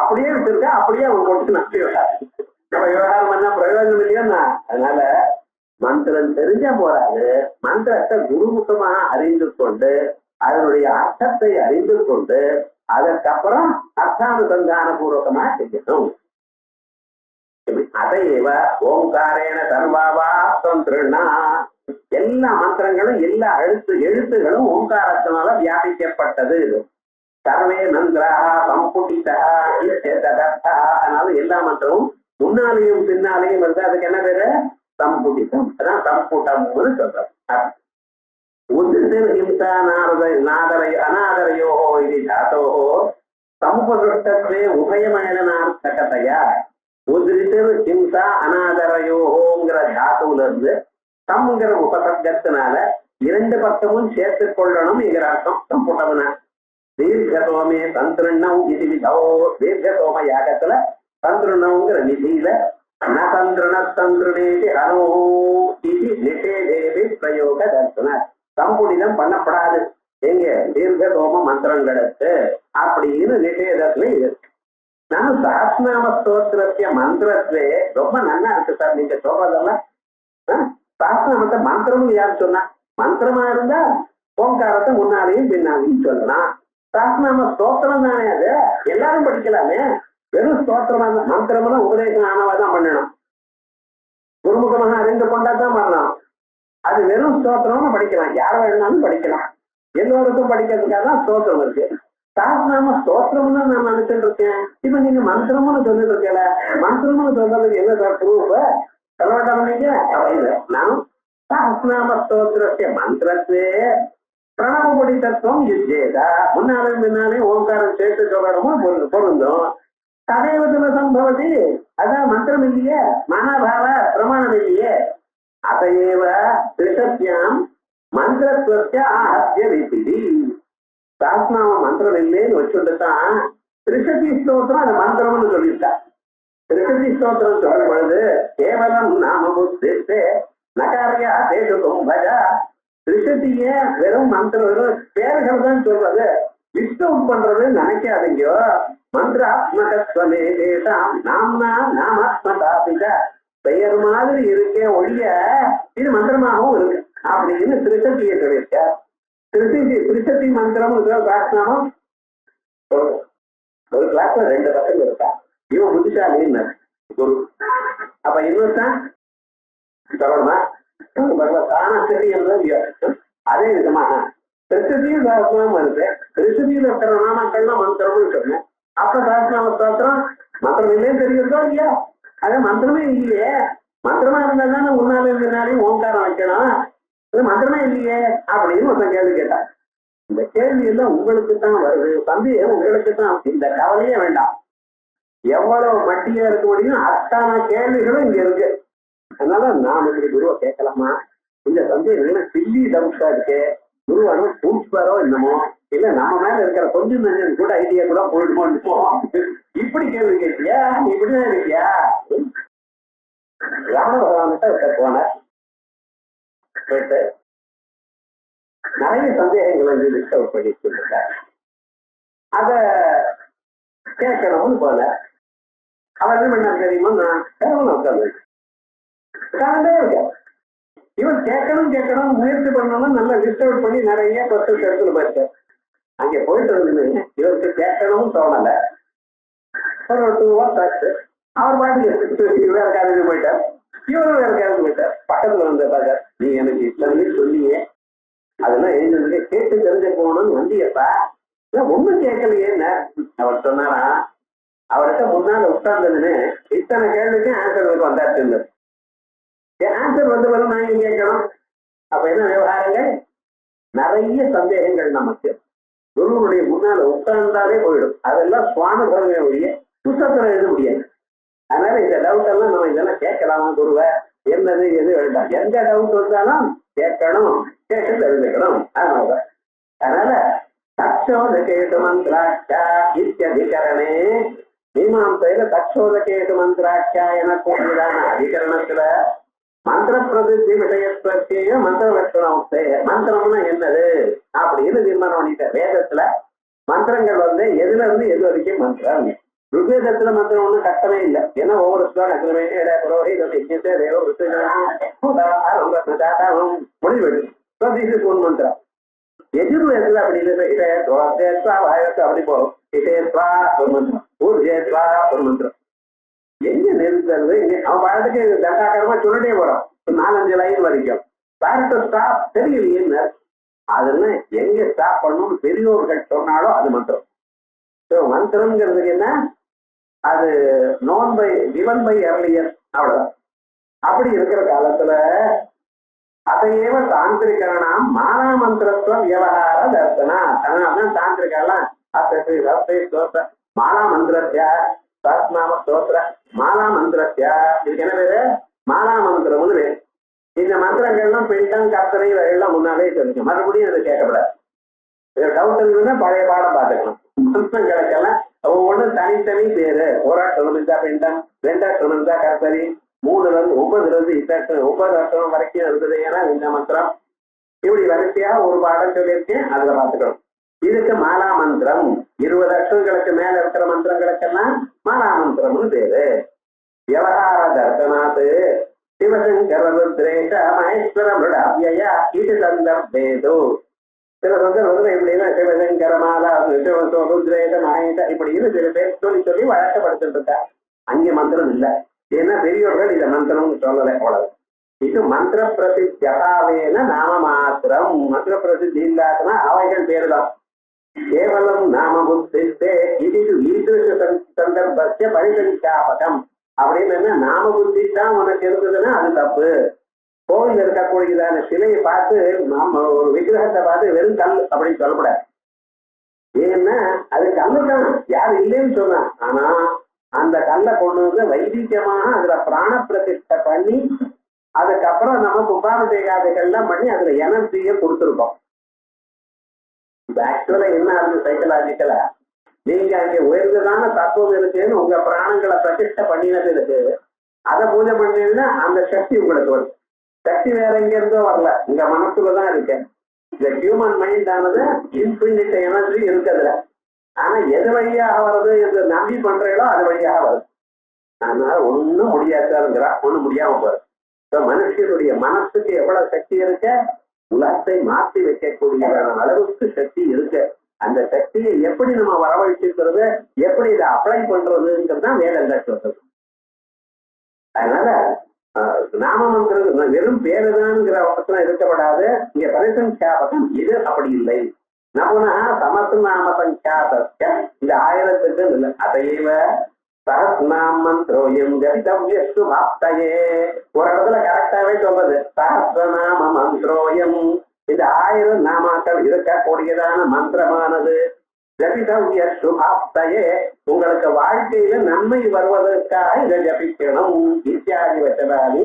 அப்படியே விட்டுருக்கா, அப்படியே அவன் போட்டு நம்பி விட்டாரு. நம்ம விவகாரம் பண்ணா பிரயோஜனம் இல்லையோன்னா. அதனால மந்திரம் தெரிஞ்ச போறாது, மந்திரத்தை குருமுகமாக அறிந்து கொண்டு அதனுடைய அர்த்தத்தை அறிந்து கொண்டு அதற்கப்புறம் அர்த்தானுசந்தான பூர்வகமா செய்யணும். அதையேவ ஓங்காரேன சர்வாவா தந்திருணா. எல்லா மந்திரங்களும் எல்லா எழுத்துகளும் ஓங்காரத்தினால வியாபிக்கப்பட்டது. சர்வே மந்திராக சம்புட்டிதா. அதனால எல்லா மந்திரமும் முன்னாலேயும் பின்னாலேயும் வந்து அதுக்கு என்ன பேரு, சம்புட்டிதம். அதான் சம்புட்டம்னு சொல்றோம். உத்திருஹிம்சா அநாதரையோ இது ஜாத்தோ சமுபதிருஷ்டத்வே உபயமேளனார்த்தகதையா. உதிரித்திரு ஹிம்சா அநாதரையோங்கிற தாத்துவுல இருந்து தம்ங்கிற உபசர்க்கத்தினால இரண்டு பக்கமும் சேர்த்துக் கொள்ளணும்ங்கிற அர்த்தம் சம்புட்டம்னா. தீர்க்கசோமே தந்திருண்ணம் இது விதோ. தீர்க்கசோம யாகத்துல தந்திருண்ணங்கிற நிதியில நந்திருண தந்திருணேதி ஹனோ இது நிஷேதேவி பிரயோக தர்சன. சம்புடிதம் பண்ணப்படாது எங்க தீர்க்கசோம மந்திரங்களுக்கு அப்படின்னு நிஷேதத்துல இருக்கு. நான் சஹஸ்ரநாம ஸ்தோத்திரத்திய மந்திரத்திலே ரொம்ப நல்லா இருக்கு சார் நீங்க சொல்றதெல்லாம். சஹஸ்ரநாமத்தை மந்திரம் யாரு சொன்னா? மந்திரமா இருந்தா ஓங்காரத்தை முன்னாலேயும் பின்னாலையும் சொல்லலாம். சஹஸ்ரநாம ஸ்தோத்திரம் தானே, அது எல்லாரும் படிக்கலாமே. வெறும் ஸ்தோத்திரமா மந்திரம்னா உபதேசம் ஆனவாதான் பண்ணணும், குருமுகமாக அறிந்து கொண்டாதான் பண்ணலாம். அது வெறும் ஸ்தோத்திரம்னு படிக்கலாம், யார வேணாலும் படிக்கலாம், எல்லோருக்கும் படிக்கிறதுக்காக தான் ஸ்தோத்திரம் இருக்கு. சஹஸ்ரநாம ஸ்தோத்திரம்னு நான் நினைச்சுட்டு இருக்கேன். இப்ப நீங்க மந்திரம்னு சொல்லிட்டு இருக்கல, மந்திரம்னு சொல்றதுக்கு என்ன சார் ப்ரூஃப் சொல்லமாட்டாங்க? நான் சஹஸ்ரநாம ஸ்தோத்திரத்திய மந்திரத்தே பிரணவபடி தத்துவம் யுஜேதா. முன்னாலும் பின்னாலே ஓங்காரம் சேர்த்து சொல்லணுமோ பொருந்தும். ததைவத்துல சம்பவதி, அதான் மந்திரம் இல்லையே, மகாபாவ பிரமாணம் இல்லையே. அதையேவ திரிசத்யாம் மந்திரத்துவத்திய ஆஹத்ய விதிதி. சஹஸ்ரநாம மந்திரம் இல்லைன்னு வச்சுட்டுதான் திரிசதி ஸ்தோத்திரம் அந்த மந்திரம்னு சொல்லியிருக்கா. திரிசதி ஸ்தோத்திரம் சொல்லும் பொழுது கேவலம் நாம புத்தித்தே நகாரியா தேசு கும்பஜா. திரிசதிய வெறும் மந்திரம் வெறும் பேர்கள் தான் சொல்றது, லிஸ்ட் அவுட் பண்றது நினைக்காதீங்க. மந்திராத்மகத்வமே தேசாம் நாம்னா நாமாத்மதாபிக. பெயர் மாதிரி இருக்கே ஒழிய இது மந்திரமாகவும் இருக்கு அப்படின்னு திரிசதியை சொல்லியிருக்க. திரிசதி மந்திரம் சஹஸ்ரநாமம் ஒரு கிளாஸ்ல 2 பக்கம் இருக்கா. இவன் புத்திசாலின்னு குரு. அப்ப இன்னொருத்தான் சொல்லணுமா? தானா தெரியும். அதே விதமா திருச்சதியும் சஹஸ்ரநாமம் இருக்கு. திருச்சதியில் இருக்கிற நாமக்கள்லாம் மந்திரம்னு சொன்னேன். அப்ப சஹஸ்ரநாம ஸ்தோத்திரம் மந்திரம் இல்லையே தெரியுறதோ இல்லையா? அது மந்திரமே இல்லையே, மந்திரமா இருந்தா தானே முன்னாலே முன்னாடி ஓங்காரம் வைக்கணும், இது மந்திரமே இல்லையே அப்படின்னு ஒருத்தன் கேள்வி கேட்டான். இந்த கேள்வி எல்லாம் உங்களுக்கு தான் வருது, சந்தேகம் உங்களுக்கு தான். இந்த கவலையே வேண்டாம். எவ்வளவு மட்டியா இருக்க முடியும் அத்தான கேள்விகளும் இங்க இருக்கு. அதனால நாம இப்படி குருவை கேட்கலாமா, இந்த சந்தேகம் சில்லி டவுட்டா இருக்கு, குருவானோ பூஸ்பாரோ என்னமோ, இல்ல நம்ம மேல இருக்கிற கொஞ்சம் நஞ்சன் கூட ஐடியா கூட போயிடுமோ, இப்படி கேள்வி கேட்டியா, இப்படிதான் இருக்கியா. ராம பகவான்கிட்ட போன போயிட்டு நிறைய சந்தேகங்களை லிஸ்ட் அவுட் பண்ணி வச்சிருக்காரு. அத கேட்கணும்னு போல அவர் என்ன பண்ணாரு தெரியுமா, நான் கேவலம் உட்காந்து உட்கார்ந்தே இருக்கேன். இவன் கேட்கணும் முயற்சி பண்ணணும் நல்லா லிஸ்ட் அவுட் பண்ணி நிறைய கொஸ்டின்ஸ் எடுத்துட்டு போயிருக்காரு. அங்க போயிட்டு வந்து இவருக்கு கேட்கணும்னு தோணல. ஒரு 2 hours ஆச்சு. அவர் பாட்டுக்கு வேற காலேஜ் போயிட்டார், இவரும் வேற காலேஜ் போயிட்டார். பக்கத்துல வந்து பார்த்தார், நீ எனக்கு இத்தனை சொல்லியே அதெல்லாம் எழுந்ததுக்கு கேட்டு தெரிஞ்ச போகணும்னு வந்தியப்பா, ஒண்ணும் கேட்கலையேன்னு அவர் சொன்னாரா. அவர்கிட்ட முன்னால உட்கார்ந்ததுன்னு இத்தனை கேள்விக்கு ஆன்சர் வந்தாச்சு. ஆன்சர் வந்து வரும், நான் கேட்கணும். அப்ப என்ன விவகாரங்கள், நிறைய சந்தேகங்கள் நமக்கு குருவனுடைய முன்னால உட்கார்ந்தாலே போயிடும். அதெல்லாம் சுவானுபவனுடைய புத்தகத்துல எழுத முடியாது. அதனால இந்த டவுட் எல்லாம் நம்ம இதெல்லாம் கேட்கலாமா குருவை, என்னது எது வேண்டாம், எந்த டவுட் வந்தாலும் கேட்கணும், கேட்டு தெரிஞ்சுக்கணும். அதனால தக்ஷோதகேது மந்திராட்சா இத்தியதிகரணே மீமாம்சையில தக்ஷோதகேது மந்திராட்சா என கூடியதான அதிகரணத்துல மந்திர பிரசித்தி விஷயத்திய மந்திர லட்சணம், மந்திரம்னா என்னது அப்படின்னு தீர்மானம் பண்ணிட்ட. வேதத்துல மந்திரங்கள் வந்து எதுல இருந்து எது வரைக்கும் மந்திரம். ருக்வேதத்துல மந்திரம் ஒண்ணும் கஷ்டமே இல்லை. ஏன்னா ஒவ்வொரு முடிவு மந்திரம். எஜுர்வேதத்துல அப்படி இல்லை, அப்படி போகும். ஒரு மந்திரம், ஊர்ஜேத்வா ஒரு மந்திரம். எங்க நிறுத்துறது, அவன் பாடத்துக்கு தண்டாகரமா சொல்லிட்டே போறான் 4-5 லைன் வரைக்கும். ஸ்டாப் தெரியலையே, அதெல்லாம் எங்க ஸ்டாப் பண்ணணும் பெரியோர்கள் சொன்னாலும் அது மந்திரம். மந்திரம்ங்கிறதுக்கு என்ன, அது known by given by earlier, அவ்வளவுதான். அப்படி இருக்கிற காலத்துல அதையேவ தாந்திரிகரணம் மானா மந்திரத்துவம் விவகார தர்சனா. அதனாலதான் தாந்திரிகெல்லாம் மாலா மந்திரத்தியா சாஸ்நாம ஸ்தோத்திர மாலா மந்திரத்தியா, இதுக்கு என்ன பேரு, மாலா மந்திரம்னு பேரு. இந்த மந்திரங்கள்லாம் பிண்டம் கர்த்தனை எல்லாம் முன்னாலே சொல்லிக்கும், மறுபடியும் அதை கேட்கப்படாது. டவுட் இருந்ததுன்னா பழைய பாடம் பார்த்துக்கணும். மந்திரங்களுக்கெல்லாம் ஒவ்வொன்றும் தனித்தனி பேரு. ஒரு அஷ்டமம் இருந்தா பிண்டம், 2 அஷ்டமம் இருந்தா கர்த்தரி, 3 இருந்து 9 அஷ்டமம் வரைக்கும் இருந்தது. ஏன்னா இந்த மந்திரம் இப்படி வரிசையா ஒரு பாடம் சொல்லியிருக்கேன், அதுல பார்த்துக்கணும். இதுக்கு மாலா மந்திரம் 20 அஷ்டங்களுக்கு மேல இருக்கிற மந்திரங்களுக்கெல்லாம் மாலா மந்திரம்னு பேரு. விவகார தர்சனாத்து சிவசங்கர ருத்ரேஷ மகேஸ்வர அவ்யயா இது சந்தர்ப்பேது. சில சந்தர்ப்பத்தில் இப்படின்னா சிவசங்கர மாலா ருத்ரேஷ மகேஷ இப்படின்னு சில பேர் சொல்லி வழக்கப்படுத்திட்டு இருக்கா. அங்கே மந்திரம் இல்லை, ஏன்னா பெரியோர்கள் இதை மந்திரம் சொல்லலை, அவ்வளவு. இது மந்திர பிரசித்தி அபாவேன நாம மாத்திரம். மந்திர பிரசித்தி இல்லாதனா அவைகள் பேருதான். கேவலம் நாம புத்தித்தே இது ஈதிருஷ சந்தர்ப்பத்திய பரிசஞ்சாபகம் அப்படின்னு என்ன, நாம புத்தி தான் உனக்கு இருந்ததுன்னா அது தப்பு. கோவில் இருக்கக்கூடியதான சிலையை பார்த்து நாம ஒரு விக்கிரகத்தை பார்த்து வெறும் கல் அப்படின்னு சொல்லக்கூடாது. ஏன்னா அது கல்லு தான், யாரு இல்லைன்னு சொன்னா. ஆனா அந்த கல்லை கொண்டு வந்து வைதிகமாக அதுல பிராண பிரதிஷ்டை பண்ணி அதுக்கப்புறம் நம்ம கும்பாபிஷேகாதிகள்லாம் பண்ணி அதுல எனர்ஜியை கொடுத்துருக்கோம். ஆக்சுவலா என்ன ஆகுது சைக்கலாஜிக்கலா, நீங்க அங்க உயர்ந்ததான தத்துவம் இருக்குன்னு உங்க பிராணங்களை பிரதிஷ்டை பண்ணினது இருக்கு, அதை பூஜை பண்ணீங்கன்னா அந்த சக்தி உங்களுக்கு வருது. சக்தி வேற எங்க இருந்தோ வரல, உங்க மனசுலதான் இருக்கு. இந்த ஹியூமன் மைண்ட் ஆனது இன்ஃபினிட் எனர்ஜி இருக்குதுல. ஆனா எது வழியாக வருது என்று நம்பி பண்றீங்களோ அது வழியாக வருது. அதனால ஒன்னும் முடியாதுங்கிறா, ஒண்ணும் முடியாம போகுது. மனுஷனுடைய மனசுக்கு எவ்வளவு சக்தி இருக்க, உலகத்தை மாற்றி வைக்கக்கூடிய அளவுக்கு சக்தி இருக்கு. அந்த சக்தியை எப்படி நம்ம வரவழைச்சிருக்கிறது, எப்படி இதை அப்ளை பண்றதுங்கிறது தான் வேதங்கள் சொல்றது. அதனால நாமங்கிறது வெறும் பேருதான்ங்கிற அவசரம் இருக்கப்படாது. இங்க பரிசங்காபகம் இது அப்படி இல்லை. நமனா சமத்து நாம சங்காபத்தியம் இந்த 1000க்கு இல்லை. அதையவ சஹஸ்நாம் மந்திரோயம் ஜபிதவ்யஸ்து பாப்தயே. ஒரு இடத்துல கரெக்டாவே சொல்றது சஹஸ்ரநாம மந்திரோயம். இந்த 1000 நாமாக்கள் இருக்கக்கூடியதான மந்திரமானது ஜபிதவ்யஸ்து பாப்தயே, உங்களுக்கு வாழ்க்கையில நன்மை வருவதற்காக இதை ஜபிக்கணும். இத்தியாதி வச்சதாதி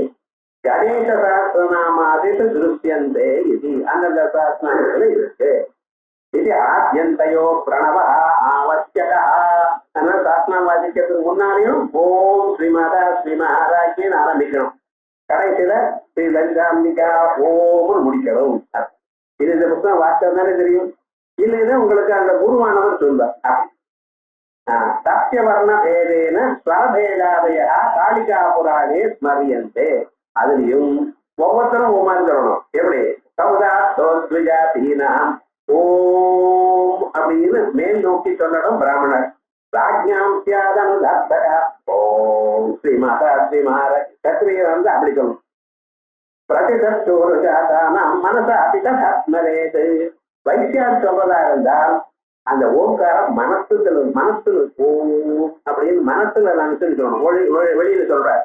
கணேச சஹஸ்ரநாமாதிஷு திருஷ்யந்தே இது அந்தந்த சஹஸ்ரநாமத்துல இருக்கு. இது ஆத்யந்தயோ பிரணவ ஆவசியக. அதனால சாஸ்திரம் வாசிக்கிறதுக்கு முன்னாலேயும் ஓம் ஸ்ரீமாதா ஸ்ரீமஹாராஜ்யன்னு ஆரம்பிக்கணும். கடைசியில ஸ்ரீ லலிதாம்பிகா ஓம்னு முடிக்கணும். இது இந்த புத்தகம் வாசிச்சதுனாலே தெரியும். இல்லைன்னா உங்களுக்கு அந்த குருவானவர் சொல்வார். சத்தியவர்ண பேதேன ஸ்வரபேதாதய காளிகா புராணே ஸ்மரியந்தே. அதுலயும் ஒவ்வொருத்தரும் உமாந்துடணும். எப்படி சௌதா சோத்விஜாதீனாம் ஓம் அப்படின்னு மேல் நோக்கி சொல்லணும் பிராமணர். ராஜ்ஞாம் சியாதனுதாத்தக ஓம் ஸ்ரீ மாதா ஸ்ரீ மகாராஜ் கத்திரியை வந்து அப்படி சொல்லணும். பிரதிதோருஜாதானாம் மனசா அபிதமரேது. வைசியார் சொல்றதா இருந்தால் அந்த ஓம்காரம் மனசுல ஓம் அப்படின்னு மனசுல நினைச்சுன்னு சொல்லணும். வெளியில சொல்றார்.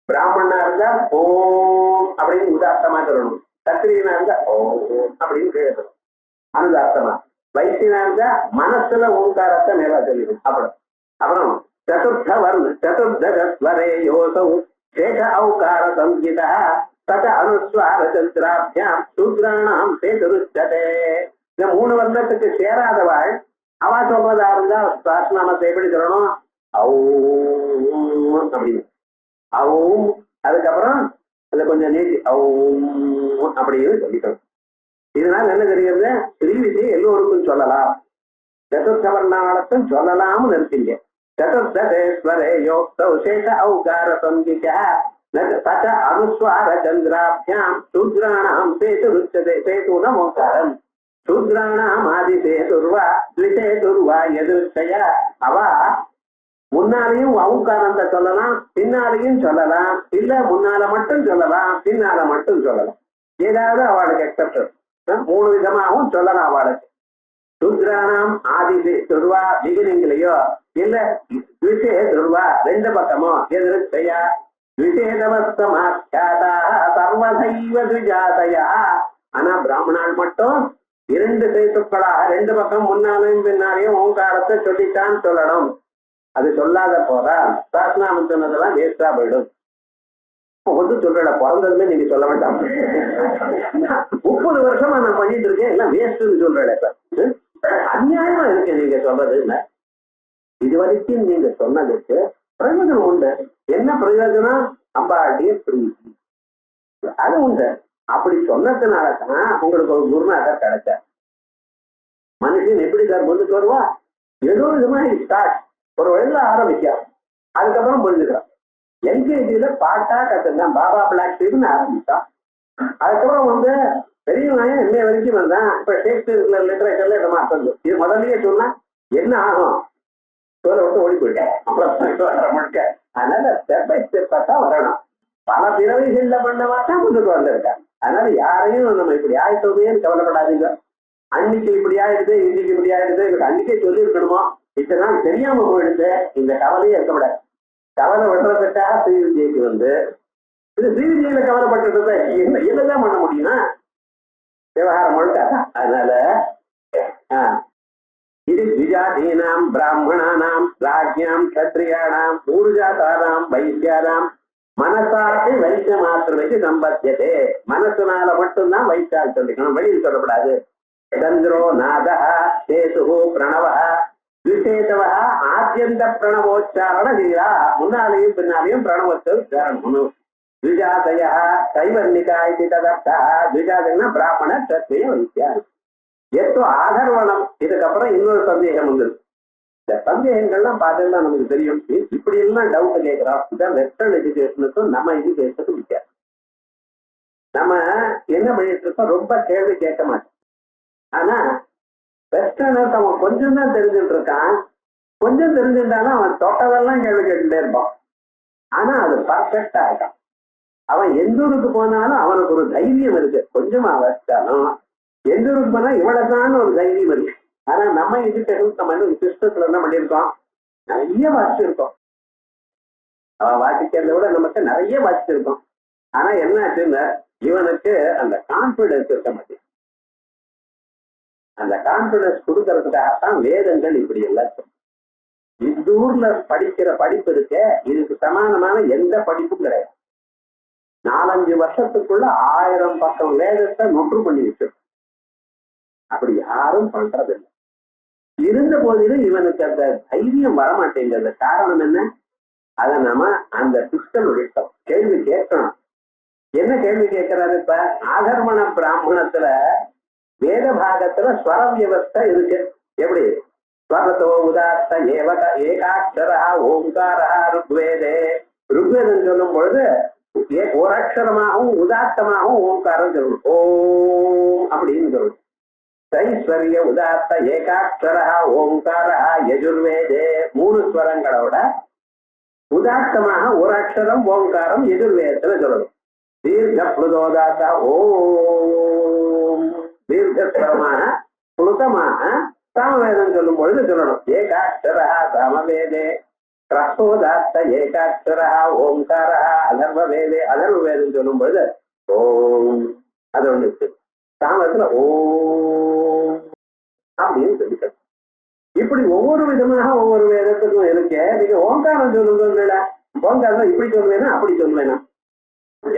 பிராமணனா இருந்தா ஓம் அப்படின்னு உதார்த்தமா சொல்லணும். கத்திரியனா இருந்தா ஓம் அப்படின்னு கேட்கணும் அனுதார்த்தமா. வைசியனா இருந்தா மனசுல ஓங்காரத்தை மேல சொல்லிடும். அப்புறம் சதுர்த்த வர்ண சதுர்தரே யோசௌ சேஷ ஔகார சங்கீதா தத அனுஸ்வார சந்திராபியாம் சூத்ராணாம் சேதுருச்சதே. இந்த 3 வருடத்துக்கு சேராதவாள் அவா சொல்றதா இருந்தா சாஸ்திரநாமத்தை எப்படி சொல்லணும்? ஔம் அப்படின்னு ஔம். அதுக்கப்புறம் அதை கொஞ்சம் நீட்டி ஔம் அப்படின்னு சொல்லிக்கணும். இதனால என்ன தெரிகிறது? ஸ்ரீவிதியை எல்லோருக்கும் சொல்லலாம். சதுர்த்தவர்ணாலத்தும் சொல்லலாம்னு இருக்கீங்க. சதுர்தேஸ்வரே யோக்தௌ சேஷ ஔகார சங்கிகா தத அனுஸ்வார சந்திராபியாம் சூத்ராணாம் சேதுருச்சதே. சேதுன ஓங்காரம். சூத்ராணாம் ஆதி சேதுர்வா த்விசேதுர்வா எதிர்ச்சயா. அவா முன்னாலையும் ஔங்காரத்தை சொல்லலாம், பின்னாலையும் சொல்லலாம். இல்ல முன்னால மட்டும் சொல்லலாம், பின்னால மட்டும் சொல்லலாம். ஏதாவது அவளுக்கு எக்ஸப்ஷன் 3 விதமாகவும் சொல்லலாம் அவளுக்கு. சூத்ராணாம் ஆதி துர்வா பிகினிங்லயோ இல்ல துர்வா 2 பக்கமோ எதிர்ச்சையா விசேதவஸ்தமாச்சாதா சர்வதைவ த்விஜாதயா. ஆனா பிராமணால் மட்டும் 2 சேத்துக்களாக 2 பக்கம் முன்னாலையும் பின்னாலையும் ஓங்காரத்தை சொல்லித்தான் சொல்லணும். அது சொல்லாத போதா சாஸ்திரநாமம் சொன்னதெல்லாம் வேஸ்டா போயிடும். வந்து சொல்ற பிறந்ததுமே நீங்க சொல்ல வேண்டாம். 30 வருஷமா நான் பண்ணிட்டு இருக்கேன் எல்லாம் வேஸ்ட்னு சொல்றேன். அநியாயமா இருக்கு நீங்க சொல்றது. இது வரைக்கும் நீங்க சொன்னதுக்கு பிரயோஜனம் உண்டு. என்ன பிரயோஜனம்? அம்பாடிய பிரீதி அது உண்டு. அப்படி சொன்னதுனாலதான் உங்களுக்கு ஒரு குருநாதர் கிடைச்சார். மனுஷன் எப்படி சார் முன்னுக்கு வருவா? ஏதோ விதமா ஸ்டார்ட் ஒரு வழியில ஆரம்பிக்கான். அதுக்கப்புறம் புரிஞ்சுக்கிறான். எல்கேஜியில பாட்டா கத்துந்தான். பாபா பிளாக் ஷீப்னு ஆரம்பிச்சான். அதுக்கப்புறம் வந்து பெரிய நாயம் என்ன வரைக்கும் வந்தான். இப்ப ஷேக்ஸ்பியர் லிட்டரேச்சர்ல இந்த மாற்றம். இது முதல்லயே சொன்னா என்ன ஆகும்? சோலை விட்டு ஓடி போயிட்டேன். அப்புறம் முழுக்க. அதனால ஸ்டெப் பை ஸ்டெப்பா தான் வரணும். பல பிறவைகள்ல பண்ணவா தான் முன்னுக்கு வந்திருக்காங்க. அதனால யாரையும் நம்ம இப்படி ஆயிட்டோமேன்னு கவலைப்படாதீங்க. அன்னைக்கு இப்படி ஆயிடுது, இன்னைக்கு இப்படி ஆயிடுது, அன்னைக்கே சொல்லி இருக்கணுமோ, இத்தனை நாள் தெரியாம போயிடுது. இந்த கவலையே இருக்கக்கூடாது. கவலை விடுறதுக்காக ஸ்ரீவித்யக்கு வந்து இது ஸ்ரீவித்யில கவலைப்பட்டு என்னதான் பண்ண முடியும்னா விவகாரம் முழுக்காதான். அதனால இது த்விஜாதீனாம் பிராமணானாம் ராஜ்யாம் கத்திரியானாம் ஊர்ஜாதானாம் வைத்தியானாம் மனசாட்சி வைத்திய மாத்திரமைக்கு சம்பத்தியதே. மனசுனால மட்டும்தான் வைத்தால் சொல்லிக்கணும், வெளியில் சொல்லப்படாது. சந்திரோ நாதா சேது பிரணவ விசேஷவா ஆத்யந்த பிரணவோச்சாரண லீலா. முன்னாலேயும் பின்னாலேயும் பிரணவத்தை உச்சாரணம். த்விஜாதய கைவர்ணிகா இது ததர்த்தா. த்விஜாதயன்னா பிராமண சத்திரிய வைத்தியா. எத்தோ ஆதர்வனம். இதுக்கப்புறம் இன்னொரு சந்தேகம் வந்து இந்த சந்தேகங்கள்லாம் பார்த்தா நமக்கு தெரியும். இப்படி எல்லாம் டவுட் கேட்கிறோம். இதான் வெஸ்டர்ன் எஜுகேஷனுக்கும் நம்ம எஜுகேஷனுக்கும் வித்தியாசம். நம்ம என்ன பண்ணிட்டு இருக்கோம்? ரொம்ப கேள்வி கேட்க மாட்டோம். ஆனா வெஸ்டர்னர்ஸ் அவன் கொஞ்சம் தான் தெரிஞ்சுட்டு இருக்கான். கொஞ்சம் தெரிஞ்சுட்டாலும் அவன் தொட்டதெல்லாம் கேள்வி கேட்டுட்டே இருப்பான். ஆனா அது பர்ஃபெக்டா இருக்கான். அவன் எந்த ஊருக்கு போனாலும் அவனுக்கு ஒரு தைரியம் இருக்கு. கொஞ்சமா வச்சாலும் எந்த ஊருக்கு போனா இவ்வளவுதான் ஒரு தைரியம் இருக்கு. ஆனா நம்ம எஜுகேஷன் நம்ம சிஸ்டத்துல என்ன பண்ணிருக்கோம்? நிறைய வாசிச்சிருக்கோம். அவ வாசிக்கிறத விட நமக்கு நிறைய வாசிச்சிருக்கோம். ஆனா என்ன ஆச்சுன்னா இவனுக்கு அந்த கான்பிடன்ஸ் இருக்க மாட்டேங்குது. அந்த கான்பிடன்ஸ் கொடுக்கறதுக்காகத்தான் வேதங்கள் இப்படி எல்லாம். இந்த ஊர்ல படிக்கிற படிப்பு இருக்க இதுக்கு சமானமான எந்த படிப்பும் கிடையாது. 4-5 வருஷத்துக்குள்ள 1000 பக்கம் வேதத்தை நொற்று பண்ணி வச்சிருக்கும். அப்படி யாரும் பண்றதில்லை. இருந்த போதிலும் இவனுக்கு அந்த தைரியம் வரமாட்டேங்கிறது. காரணம் என்ன? அதை நாம அந்த சிஸ்டம் விட்டோம். கேள்வி கேட்கணும். என்ன கேள்வி கேட்கிறாரு? இப்ப ஆகர்மண பிராமணத்துல வேத பாகத்துல ஸ்வர வியவஸ்தை இருக்கு. எப்படி? ஸ்வரத்தோ உதாத்த ஏவக ஏகாட்சரா ஓங்காரா ருக்வேதே. ருக்வேதம் சொல்லும் பொழுது ஒரு அக்ஷரமாகவும் உதாத்தமாகவும் ஓங்காரம் சொல்லணும். ஓம் அப்படின்னு சொல்லணும். தைஸ்வரிய உதாத்த ஏகாட்சரா ஓங்காரா யஜுர்வேதே. 3 ஸ்வரங்களோட உதாத்தமாக ஒரு அக்ஷரம் ஓங்காரம் எதிர்வேதத்துல சொல்லணும். தீர்க்க புளுதோதாத்த ஓம். தீர்க்கஸ்வரமான புளுதமாக சாமவேதம் சொல்லும் பொழுது சொல்லணும். ஏகாட்சரா சாமவேதே கிரஸ்தோதாத்த ஏகாட்சரா ஓங்காரா அதர்வ வேதே. அதர்வ வேதம் சொல்லும் பொழுது ஓம். அது ஒண்ணு இருக்கு. சாமத்துல ஓம் அப்படின்னு சொல்லிக்கணும். இப்படி ஒவ்வொரு விதமாக ஒவ்வொரு வேதத்துக்கும் இருக்கு. நீங்க ஓங்காரம் சொல்லுங்க. ஓங்காரம் இப்படி சொல்லுவேனா அப்படி சொல்லுவேனா?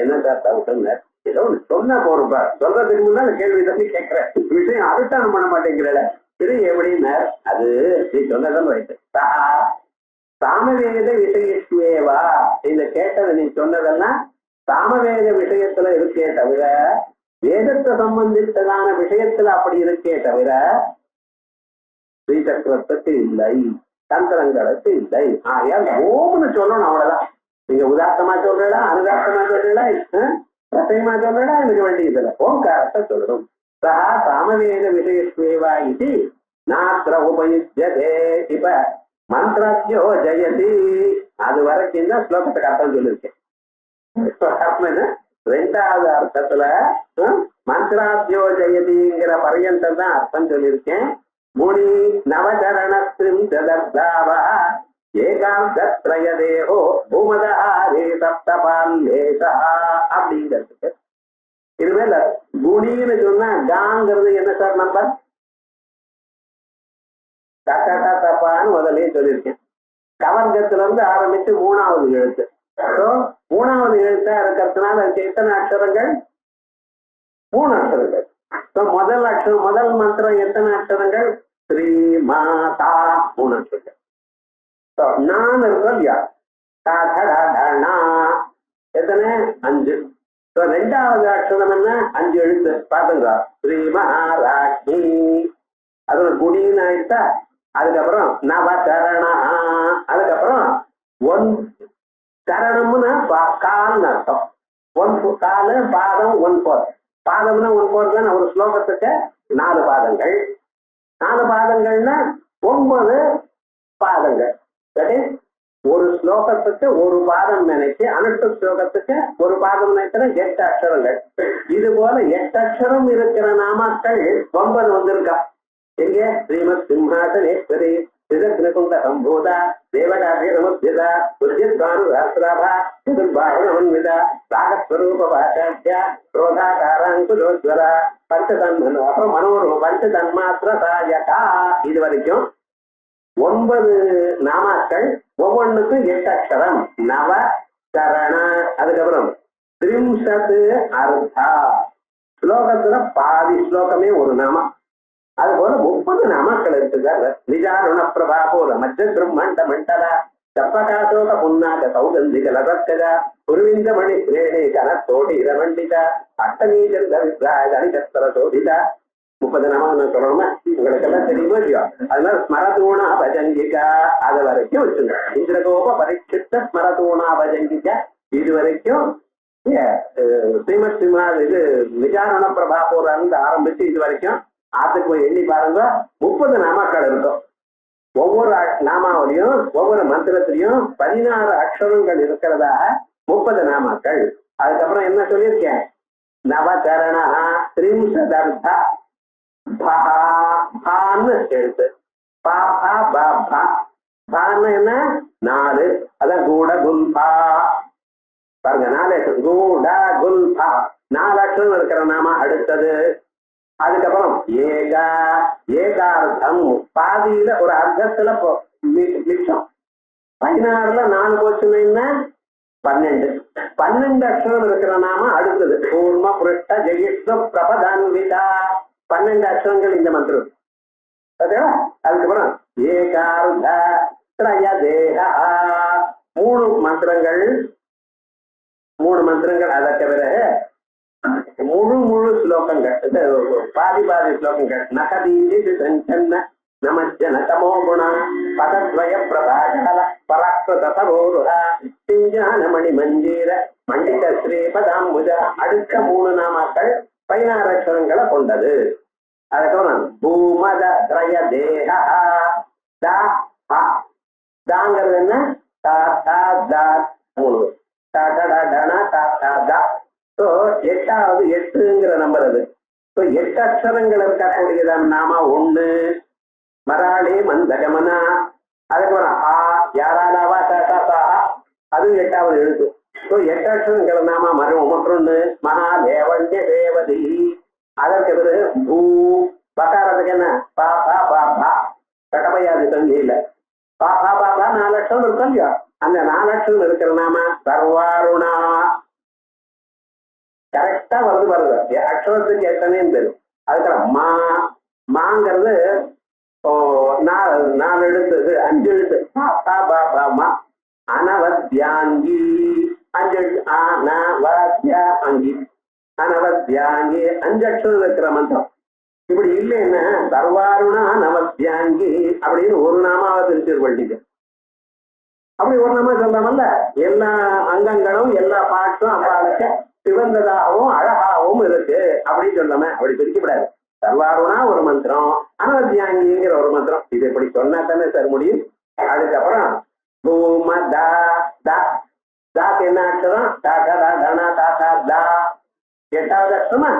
என்ன சார் தவிர ஏதோ ஒண்ணு சொன்னா போறப்பா. சொல்றதுக்கு முன்னால கேள்வி தண்ணி கேட்கிறேன். விஷயம் அனுஷ்டானம் பண்ண மாட்டேங்கிறல. இது எப்படின்னா அது நீ சொன்னதான் ரைட்டு. சாமவேத விஷயத்துவேவா. இந்த கேட்டதை நீ சொன்னதெல்லாம் சாமவேத விஷயத்துல இருக்கே தவிர வேதத்தை சம்பந்தித்ததான விஷயத்துல அப்படி இருக்கே தவிர ஸ்ரீசக்கரத்துக்கு இல்லை, தந்திரங்களுக்கு இல்லை. ஆகையால் ஓம்னு சொல்லணும். அவ்வளவுதான். நீங்க உதாத்தமா சொல்றா அனுதாத்தமா சொல்றா ரசயமா சொல்றா எனக்கு வேண்டியதில்லை. ஓங்காரத்தை சொல்லணும். சஹா சாமவேத விஷயஸ்வேவா இது நாத்திர உபயுஜ்யதே. இப்ப மந்திராத்யோ ஜெயதி அது வரைக்கும் தான் ஸ்லோகத்துக்கு அர்த்தம் சொல்லியிருக்கேன். 2வது அர்த்தத்துல மந்திராத்யோ ஜெயதிங்கிற பர்யந்தம் தான் அர்த்தம் சொல்லியிருக்கேன். முனி நவச்சரணஸ்திரிம் சதர்தாவா ஏகாந்தத்ரயதேஹோ பூமதஹாரே சப்தபால்லேசா அப்படிங்கிறதுக்கு. இதுமேல குணின்னு சொன்னா காங்கிறது என்ன சார் நம்பர்? கட்டா தப்பான்னு முதலே சொல்லியிருக்கேன். கவர்க்கத்துல இருந்து ஆரம்பிச்சு 3வது எழுத்து. 3வது எழுத்தா இருக்கிறதுனால அதுக்கு எத்தனை அக்ஷரங்கள்? 3 அக்ஷரங்கள். முதல் அக்ஷரம் முதல் மந்திரம் எத்தனை அக்ஷரங்கள்? ஸ்ரீ மாதா 3 அக்ஷரங்கள். நான் இருக்கோம் இல்லையா? எத்தனை? 5. 2வது அக்ஷரம் என்ன? 5 எழுத்து. பாத்துங்க. ஸ்ரீ மகாராஜி அது ஒரு குடின்னு ஆயிட்டா. அதுக்கப்புறம் நவச்சரணா. அதுக்கப்புறம் 1 சரணம்னு கால்னு அர்த்தம். 1 காலு பாதம் 1/4. பாதம்னா 1/4 தான். ஒரு ஸ்லோகத்துக்கு 4 பாதங்கள். 4 பாதங்கள்னா 9 பாதங்கள். ஒரு ஸ்லோகத்துக்கு ஒரு பாதம் நினைச்சு அனுஷ்ட ஸ்லோகத்துக்கு ஒரு பாதம் நினைக்கிற 8 அக்ஷரங்கள். இது போல 8 அக்ஷரம் இருக்கிற நாமாக்கள் 9 வந்திருக்கா. எங்கே? ஸ்ரீமத் சிம்ஹாசனேஸ்வரி சிதக்னகுண்ட சம்பூதா தேவகாபிரமுத்யதா உத்யத்வானுராஸ்ராபா சுதுர்பாவனமன்விதா ராகஸ்வரூப வாசாட்யா க்ரோதாகாராங்குலோஜ்வரா பஞ்சதன்மனோ அப்புறம் மனோரூப பஞ்சதன்மாத்திர சாயகா. இது வரைக்கும் 9 நாமாக்கள். ஒவ்வொன்றுக்கும் 8 அக்ஷரம். நவ சரண. அதுக்கப்புறம் 30 அர்த்தா. ஸ்லோகத்துல பாதி ஸ்லோகமே ஒரு நாமா. அது போல 30 நாமாக்கள் இருக்குங்க. நிஜாருண பிரபாபோல மஜ்ஜ பிரம்மண்ட மண்டல தப்பகாசோக புன்னாக சௌகந்திக லதக்கஜ குருவிந்த மணி ஸ்ரேணி கனத்தோடி இரமண்டித அட்டமீஜந்த விப்ராய தனிகஸ்தர சோபிதா. 30 நாமம் நான் சொல்லணுமா? உங்களுக்கு எல்லாம் தெரியுமா இல்லையோ? அதனால ஸ்மரதூணா பஜங்கிகா அது வரைக்கும் வச்சுங்க. இந்திரகோப பரீட்சித்த ஸ்மரதூணா பஜங்கிகா இது வரைக்கும் ஸ்ரீமத் சிம்ஹா இது நிஜாரண பிரபாபோரான்னு ஆரம்பிச்சு இது வரைக்கும் ஆத்துக்கு போய் எண்ணி பாருங்க. 30 நாமாக்கள் இருக்கும். ஒவ்வொரு நாமாவிலையும் ஒவ்வொரு மந்திரத்திலையும் 16 அக்ஷரங்கள் இருக்கிறதா 30 நாமாக்கள். அதுக்கப்புறம் என்ன சொல்லியிருக்கேன்? நவச்சரணா திரிம்சதர்த்தா பான்னு எழுத்து. பான்னா என்ன 4, அதான் கூட குல்பா. பாருங்க 4 அக்ஷரம் கூட குல்பா 4 அக்ஷரம் இருக்கிற நாம. அடுத்தது அதுக்கப்புறம் ஏகா ஏகார்த்தம் பாதியில ஒரு அர்த்தத்துல மிச்சம். 16ல 4 போச்சுன்னா 12 அக்ஷரம் இருக்கிற நாம. அடுத்தது பூர்ம புருஷ்ட ஜெயிஷ்ணு பிரபதான்விதா 12 அக்ஷரங்கள் இந்த மந்திரம். அதுக்கப்புறம் ஏகார்த்த த்ரய தேகா 3 மந்திரங்கள். 3 மந்திரங்கள். அதற்கு பிறகு முழு ஸ்லோகங்கள், பாதி ஸ்லோகங்கள். நகதீதி சஞ்சன்ன நமஜன தமோ குண பதத்வய பிரபாகல பராக்ரதரோருஹ சிஞ்ஞான மணி மஞ்சீர மண்டித ஸ்ரீபதாம்புஜ. அடுத்த 3 நாமாக்கள் 16 அக்ஷரங்களை கொண்டது. அதுக்கப்புறம் பூமத திரய தேகா தாங்கிறது என்ன? தாத்தா தா 3 எட்டாவது 8ங்கிற நம்பர் அது. 8 அக்ஷரங்கள் இருக்கக்கூடியதான் நாம 1 மராளி மந்தகமனா. அதுக்கப்புறம் யாராலாவா தாத்தா அது 8வது எழுத்து. 8 அக்ஷரங்கள் நாம மற்றொன்னு மகாதேவண்ய தேவதி. அதற்கு பிறகு பூ பக்காரத்துக்கு என்ன? பாபா பாபா கட்டப்பையாது சந்தியில பாபா பாபா 4 அக்ஷரம் இருக்கும் இல்லையா? அந்த 4 அக்ஷரம் இருக்கிற நாம சர்வாருணா. கரெக்டா வருது அக்ஷரத்துக்கு எத்தனைன்னு தெரியும். அதுக்கப்புறம் மாங்கிறது 4 எழுத்து, 5 எழுத்து. அனவத்யாங்கி 5 எழுத்து. அனவத்யாங்கி அனவத்யாங்கி 5 அக்ஷரம் இருக்கிற மந்திரம். இப்படி இல்லைன்னா சர்வாருணா நவத்யாங்கி அப்படின்னு ஒரு நாமாவை திருச்சிருப்பள்ளிக்க. அப்படி ஒரு நாம சொல்றமல்ல, எல்லா அங்கங்களும் எல்லா பாட்டும் அப்பாளுக்கு சிவந்ததாகவும் அழகாகவும் இருக்கு அப்படின்னு சொல்லாம அப்படி பிரிக்கப்படாது. சர்வாருணா ஒரு மந்திரம், அனவத்யாங்கிங்கிற ஒரு மந்திரம். இது இப்படி சொன்னா தானே சார் முடியும். அதுக்கப்புறம் பூம தா தாக்கு என்ன அக்ஷரம்? தா 8வது அக்ஷரமா?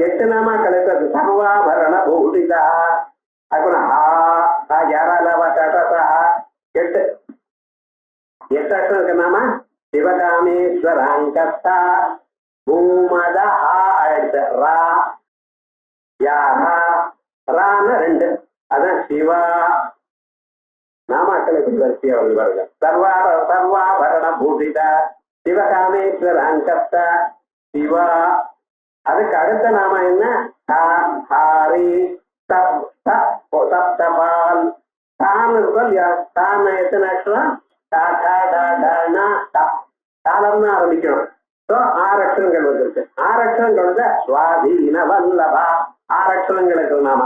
8 நாமா கலைத்தது சர்வாபரண பூதிதா. அதுக்கப்புறம் யாராலவா 8 அக்ஷரம் இருக்கு நாமா. சிவகாமேஸ்வராங்கத்தா பூமதா அடுத்த ரா யாரா ரான 2. அதான் சிவா நாமாக்களுக்கு வரிசையா வந்து பாருங்க. சர்வாபரண பூஷிதா சிவகாமேஸ்வராங்கத்தா சிவா. அதுக்கு அடுத்த நாம என்ன? சப்தபால் தான் இருக்கும் இல்லையா? தான் எத்தனை அக்ஷரம்? தாளம்னு ஆரம்பிக்கணும். 6 அக்ஷரங்கள் வந்துருக்கு. 6 அக்ஷரங்கள் வந்து சுவாதீன வல்லபா 6 அக்ஷரங்களுக்கு நாம.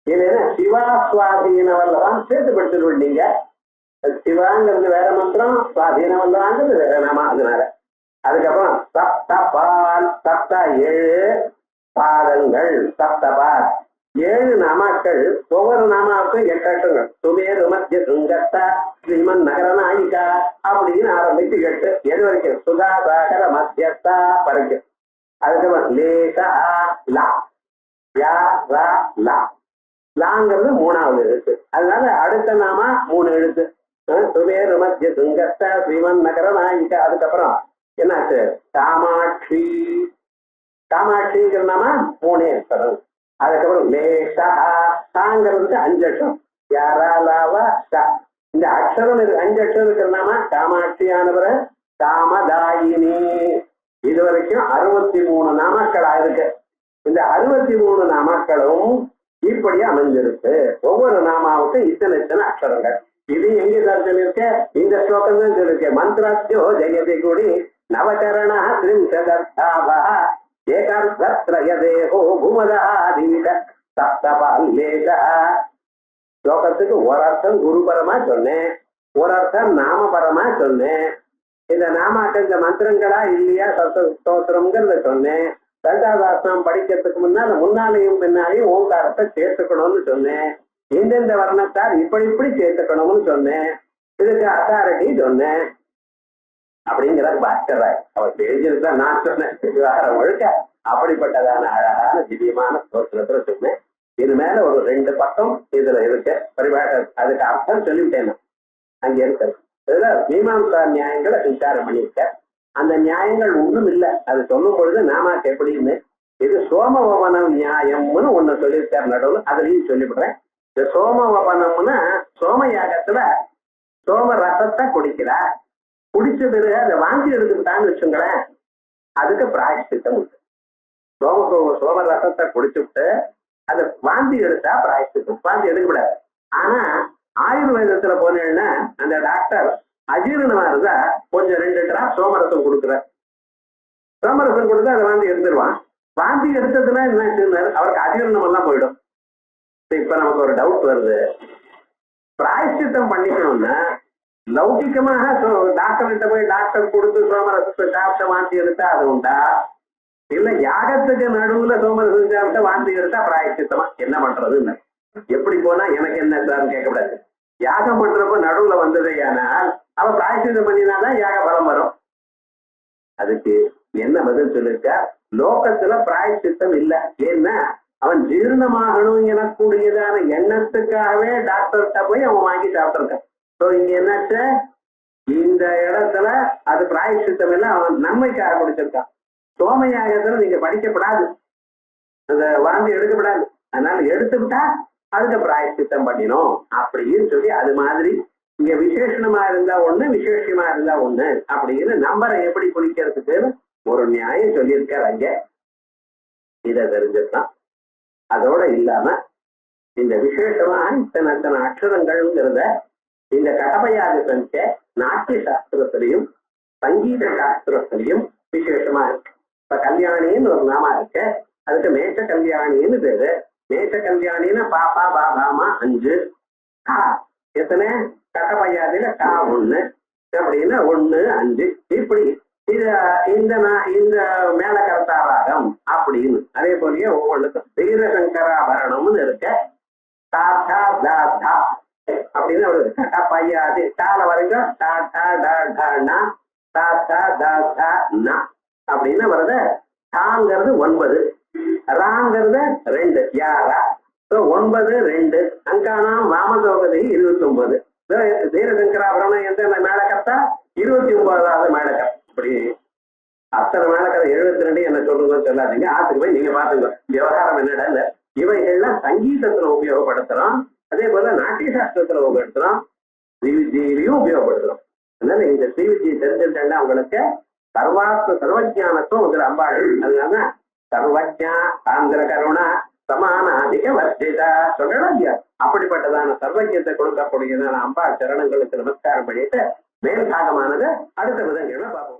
இல்லைன்னா சிவா சுவாதீன வல்லபான்னு சேர்த்து படிச்சுருவோம். நீங்க சிவாங்கிறது வேற மந்திரம், சுவாதீன வல்லபாங்கிறது வேற நாம. அதனால அதுக்கப்புறம் சப்தபால் 7 பாதங்கள். சப்தபால் 7 நாமாக்கள். ஒவ்வொரு நாமாவுக்கும் 8 அக்ஷரங்கள். சுமேரு மத்திய சுங்கத்தா ஸ்ரீமன் நகர நாயிகா அப்படின்னு ஆரம்பிச்சு 8. எது வரைக்கும்? சுதாசாகர மத்தியஸ்தா வரைக்கும். அதுக்கப்புறம் லேசா லா யா ரா லா லாங்கிறது 3வது எழுத்து. அதனால அடுத்த நாமா 3 எழுத்து. சுமேரு மத்திய சுங்கத்தா ஸ்ரீமன் நகர நாயிகா. அதுக்கப்புறம் என்னாச்சு? காமாட்சி. காமாட்சிங்கிற நாமா 3 அக்ஷரம். அதுக்கப்புறம் லேசா தாங்கிறதுக்கு 5 அக்ஷரம். யாராலாவா இந்த அக்ஷரம் 5 அக்ஷரம் இருக்கிறனாமா காமாட்சியானவரை காமதாயினி. இது வரைக்கும் 63 நாமாக்களா இருக்கு. இந்த 63 நாமாக்களும் இப்படி அமைஞ்சிருக்கு. ஒவ்வொரு நாமாவுக்கும் இத்தனை அக்ஷரங்கள். இது எங்க சார் சொல்லியிருக்க? இந்த ஸ்லோகம் தான் சொல்லியிருக்க. மந்திராத்யோ ஜெயதி குடி நவச்சரண ஸ்ரீ ஏகார்த்தோ பூமதாதீக சப்தபால்லேக. ஸ்லோகத்துக்கு ஒரு அர்த்தம் குருபரமா சொன்னேன், ஒரு அர்த்தம் நாமபரமா சொன்னேன். இந்த நாமாக்கள் இந்த மந்திரங்களா இல்லையா ஸ்தோத்திரம்ங்கிறத சொன்னேன். லலிதாசாஸ்திரம் படிக்கிறதுக்கு முன்னாலேயும் பின்னாலேயும் ஓங்காரத்தை சேர்த்துக்கணும்னு சொன்னேன். எந்தெந்த வர்ணத்தால் இப்படி சேர்த்துக்கணும்னு சொன்னேன். இதுக்கு அத்தாரிட்டி சொன்னேன் அப்படிங்கிற பாஸ்கர் அவர் எழுதியிருந்தா நான் சொன்னேன். விவகாரம் முழுக்க அப்படிப்பட்டதான அழகான திவ்யமான ஸ்தோத்திரத்துல சொன்னேன். இது மேல ஒரு 2 பக்கம் இதுல இருக்கு பரிபாஷ. அதுக்கு அர்த்தம் சொல்லிவிட்டேன். அங்க இருக்கிறது. இதுல மீமாம்சா நியாயங்களை விசாரம் பண்ணியிருக்க. அந்த நியாயங்கள் ஒண்ணும் இல்லை. அது சொல்லும் பொழுது நாமாக்கு எப்படின்னு இது சோமவனம் நியாயம்னு ஒண்ணு சொல்லியிருக்காரு நடுவில், அதுலயும் சொல்லிவிடுறேன். இந்த சோமவனம்னா சோம யாகத்துல சோம ரசத்தை குடிக்கிறார். குடிச்ச பிறகு அதை வாந்தி எடுத்துக்கிட்டான்னு வச்சுங்களேன், அதுக்கு பிராயஷ்சித்தம் உண்டு. சோம ரசத்தை குடிச்சுட்டு அதை வாந்தி எடுத்தா பிராயஷ்சித்தம். வாந்தி எடுக்கக்கூடாது. ஆனா ஆயுர்வேதத்துல போனேன்னா அந்த டாக்டர் அஜீரணமா இருந்தா கொஞ்சம் 2 டிராப் சோமரசம் கொடுக்குற. சோமரசம் கொடுத்தா அதை வாந்தி எடுத்துருவான். வாந்தி எடுத்ததுன்னா என்ன, அவருக்கு அஜீரணம் எல்லாம் போயிடும். இப்ப நமக்கு ஒரு டவுட் வருது, பிராயஷ்சித்தம் பண்ணிக்கணும்னா லௌகிகமாக டாக்டர் கிட்ட போய் டாக்டர் கொடுத்து சோமரசத்தை சாப்பிட்ட வாந்தி எடுத்தா அது உண்டா, இல்ல யாகத்துக்கு நடுவுல சோமரசம் சாப்பிட்ட வாந்தி எடுத்தா பிராயஷ்சித்தமா? என்ன பண்றதுன்னு எப்படி போனா எனக்கு என்ன சார்னு கேட்கக்கூடாது. யாகம் பண்றப்ப நடுவுல வந்ததே ஆனால் அவ பிராயஷ்சித்தம் பண்ணினாதான் யாக பலம் வரும். அதுக்கு என்ன பதில் சொல்லிருக்கா? லோகத்துல பிராயஷ்சித்தம் இல்ல. ஏன்னா அவன் ஜீரணமாகணும் எனக்கூடியதான எண்ணத்துக்காகவே டாக்டர்கிட்ட போய் அவன் வாங்கி சாப்பிட்டிருக்கான். சோ இங்க என்னாச்சு, இந்த இடத்துல அது பிராயஷ்சித்தம் இல்ல, அவன் நன்மைக்காக குடிச்சிருக்கான். சோமயாகத்துல நீங்க படிக்கப்படாது, அந்த வாந்தி எடுக்கப்படாது. அதனால எடுத்துக்கிட்டா அதுக்கு பிராயஷ்சித்தம் பண்ணினோம் அப்படின்னு சொல்லி, அது மாதிரி இங்க விசேஷமா இருந்தா ஒண்ணு, விசேஷமா இருந்தா ஒண்ணு அப்படின்னு நம்பரை எப்படி குடிக்கிறதுக்கு ஒரு நியாயம் சொல்லியிருக்காரு அங்க. இதை தெரிஞ்சுக்கலாம். அதோட இல்லாம இந்த விசேஷமா இத்தனை அக்ஷரங்கள்ங்கிறத இந்த கடமையாக செஞ்ச நாட்டிய சாஸ்திரத்திலையும் சங்கீத சாஸ்திரத்திலையும் விசேஷமா இருக்கு. இப்ப கல்யாணின்னு ஒரு நாமா இருக்கு, அதுக்கு மேச்ச கல்யாணின்னு பேரு. மேச்ச கல்யாணின்னு பாப்பா பாபாமா 5, கா எத்தனை கடமையாதில கா 1 அப்படின்னா 1 5 இப்படி இந்த மேல கர்த்தாராகம் அப்படின்னு. அதே போலயே ஒவ்வொன்றுக்கும் தீரசங்கராபரணம்னு இருக்க. தாத்தா தாத்தா அப்படின்னு வருது. கடப்பையாது தால வரைக்கும் தாத்தா டாடா தாத்தா தாத்தா நா அப்படின்னு வருது. தாங்கிறது 9, ராங்கிறது 2, யாரா 9 2 அங்கானாம் வாமதோகதி 29. தீரசங்கராபரணம் எந்த மேலக்கத்தா 29வது மேலக்கர். இப்படி அத்தனை மேலக்கதை 72 என்ன சொல்றதுன்னு சொல்லாதீங்க. ஆத்துக்கு போய் நீங்க பாத்துங்க விவகாரம் என்னடா. இவைகள்லாம் சங்கீதத்துல உபயோகப்படுத்துறோம், அதே போல நாட்டிய சாஸ்திரத்துல உபயோகப்படுத்துறோம், ஸ்ரீவித்யிலையும் உபயோகப்படுத்துறோம். அதனால இந்த ஸ்ரீவித்யை தெரிஞ்சுட்டா உங்களுக்கு சர்வஜானத்துவம் ஒரு அம்பாள். அதனால சர்வஜா சாந்திர கருணா சமானாதிக வர்த்திதா சொல்லலாம் இல்லையா? அப்படிப்பட்டதான சர்வஜத்தை கொடுக்கக்கூடியதான அம்பாள் சரணங்களுக்கு நமஸ்காரம் பண்ணிட்டு மேல் பாகமானது அடுத்த விதங்களை பார்ப்போம்.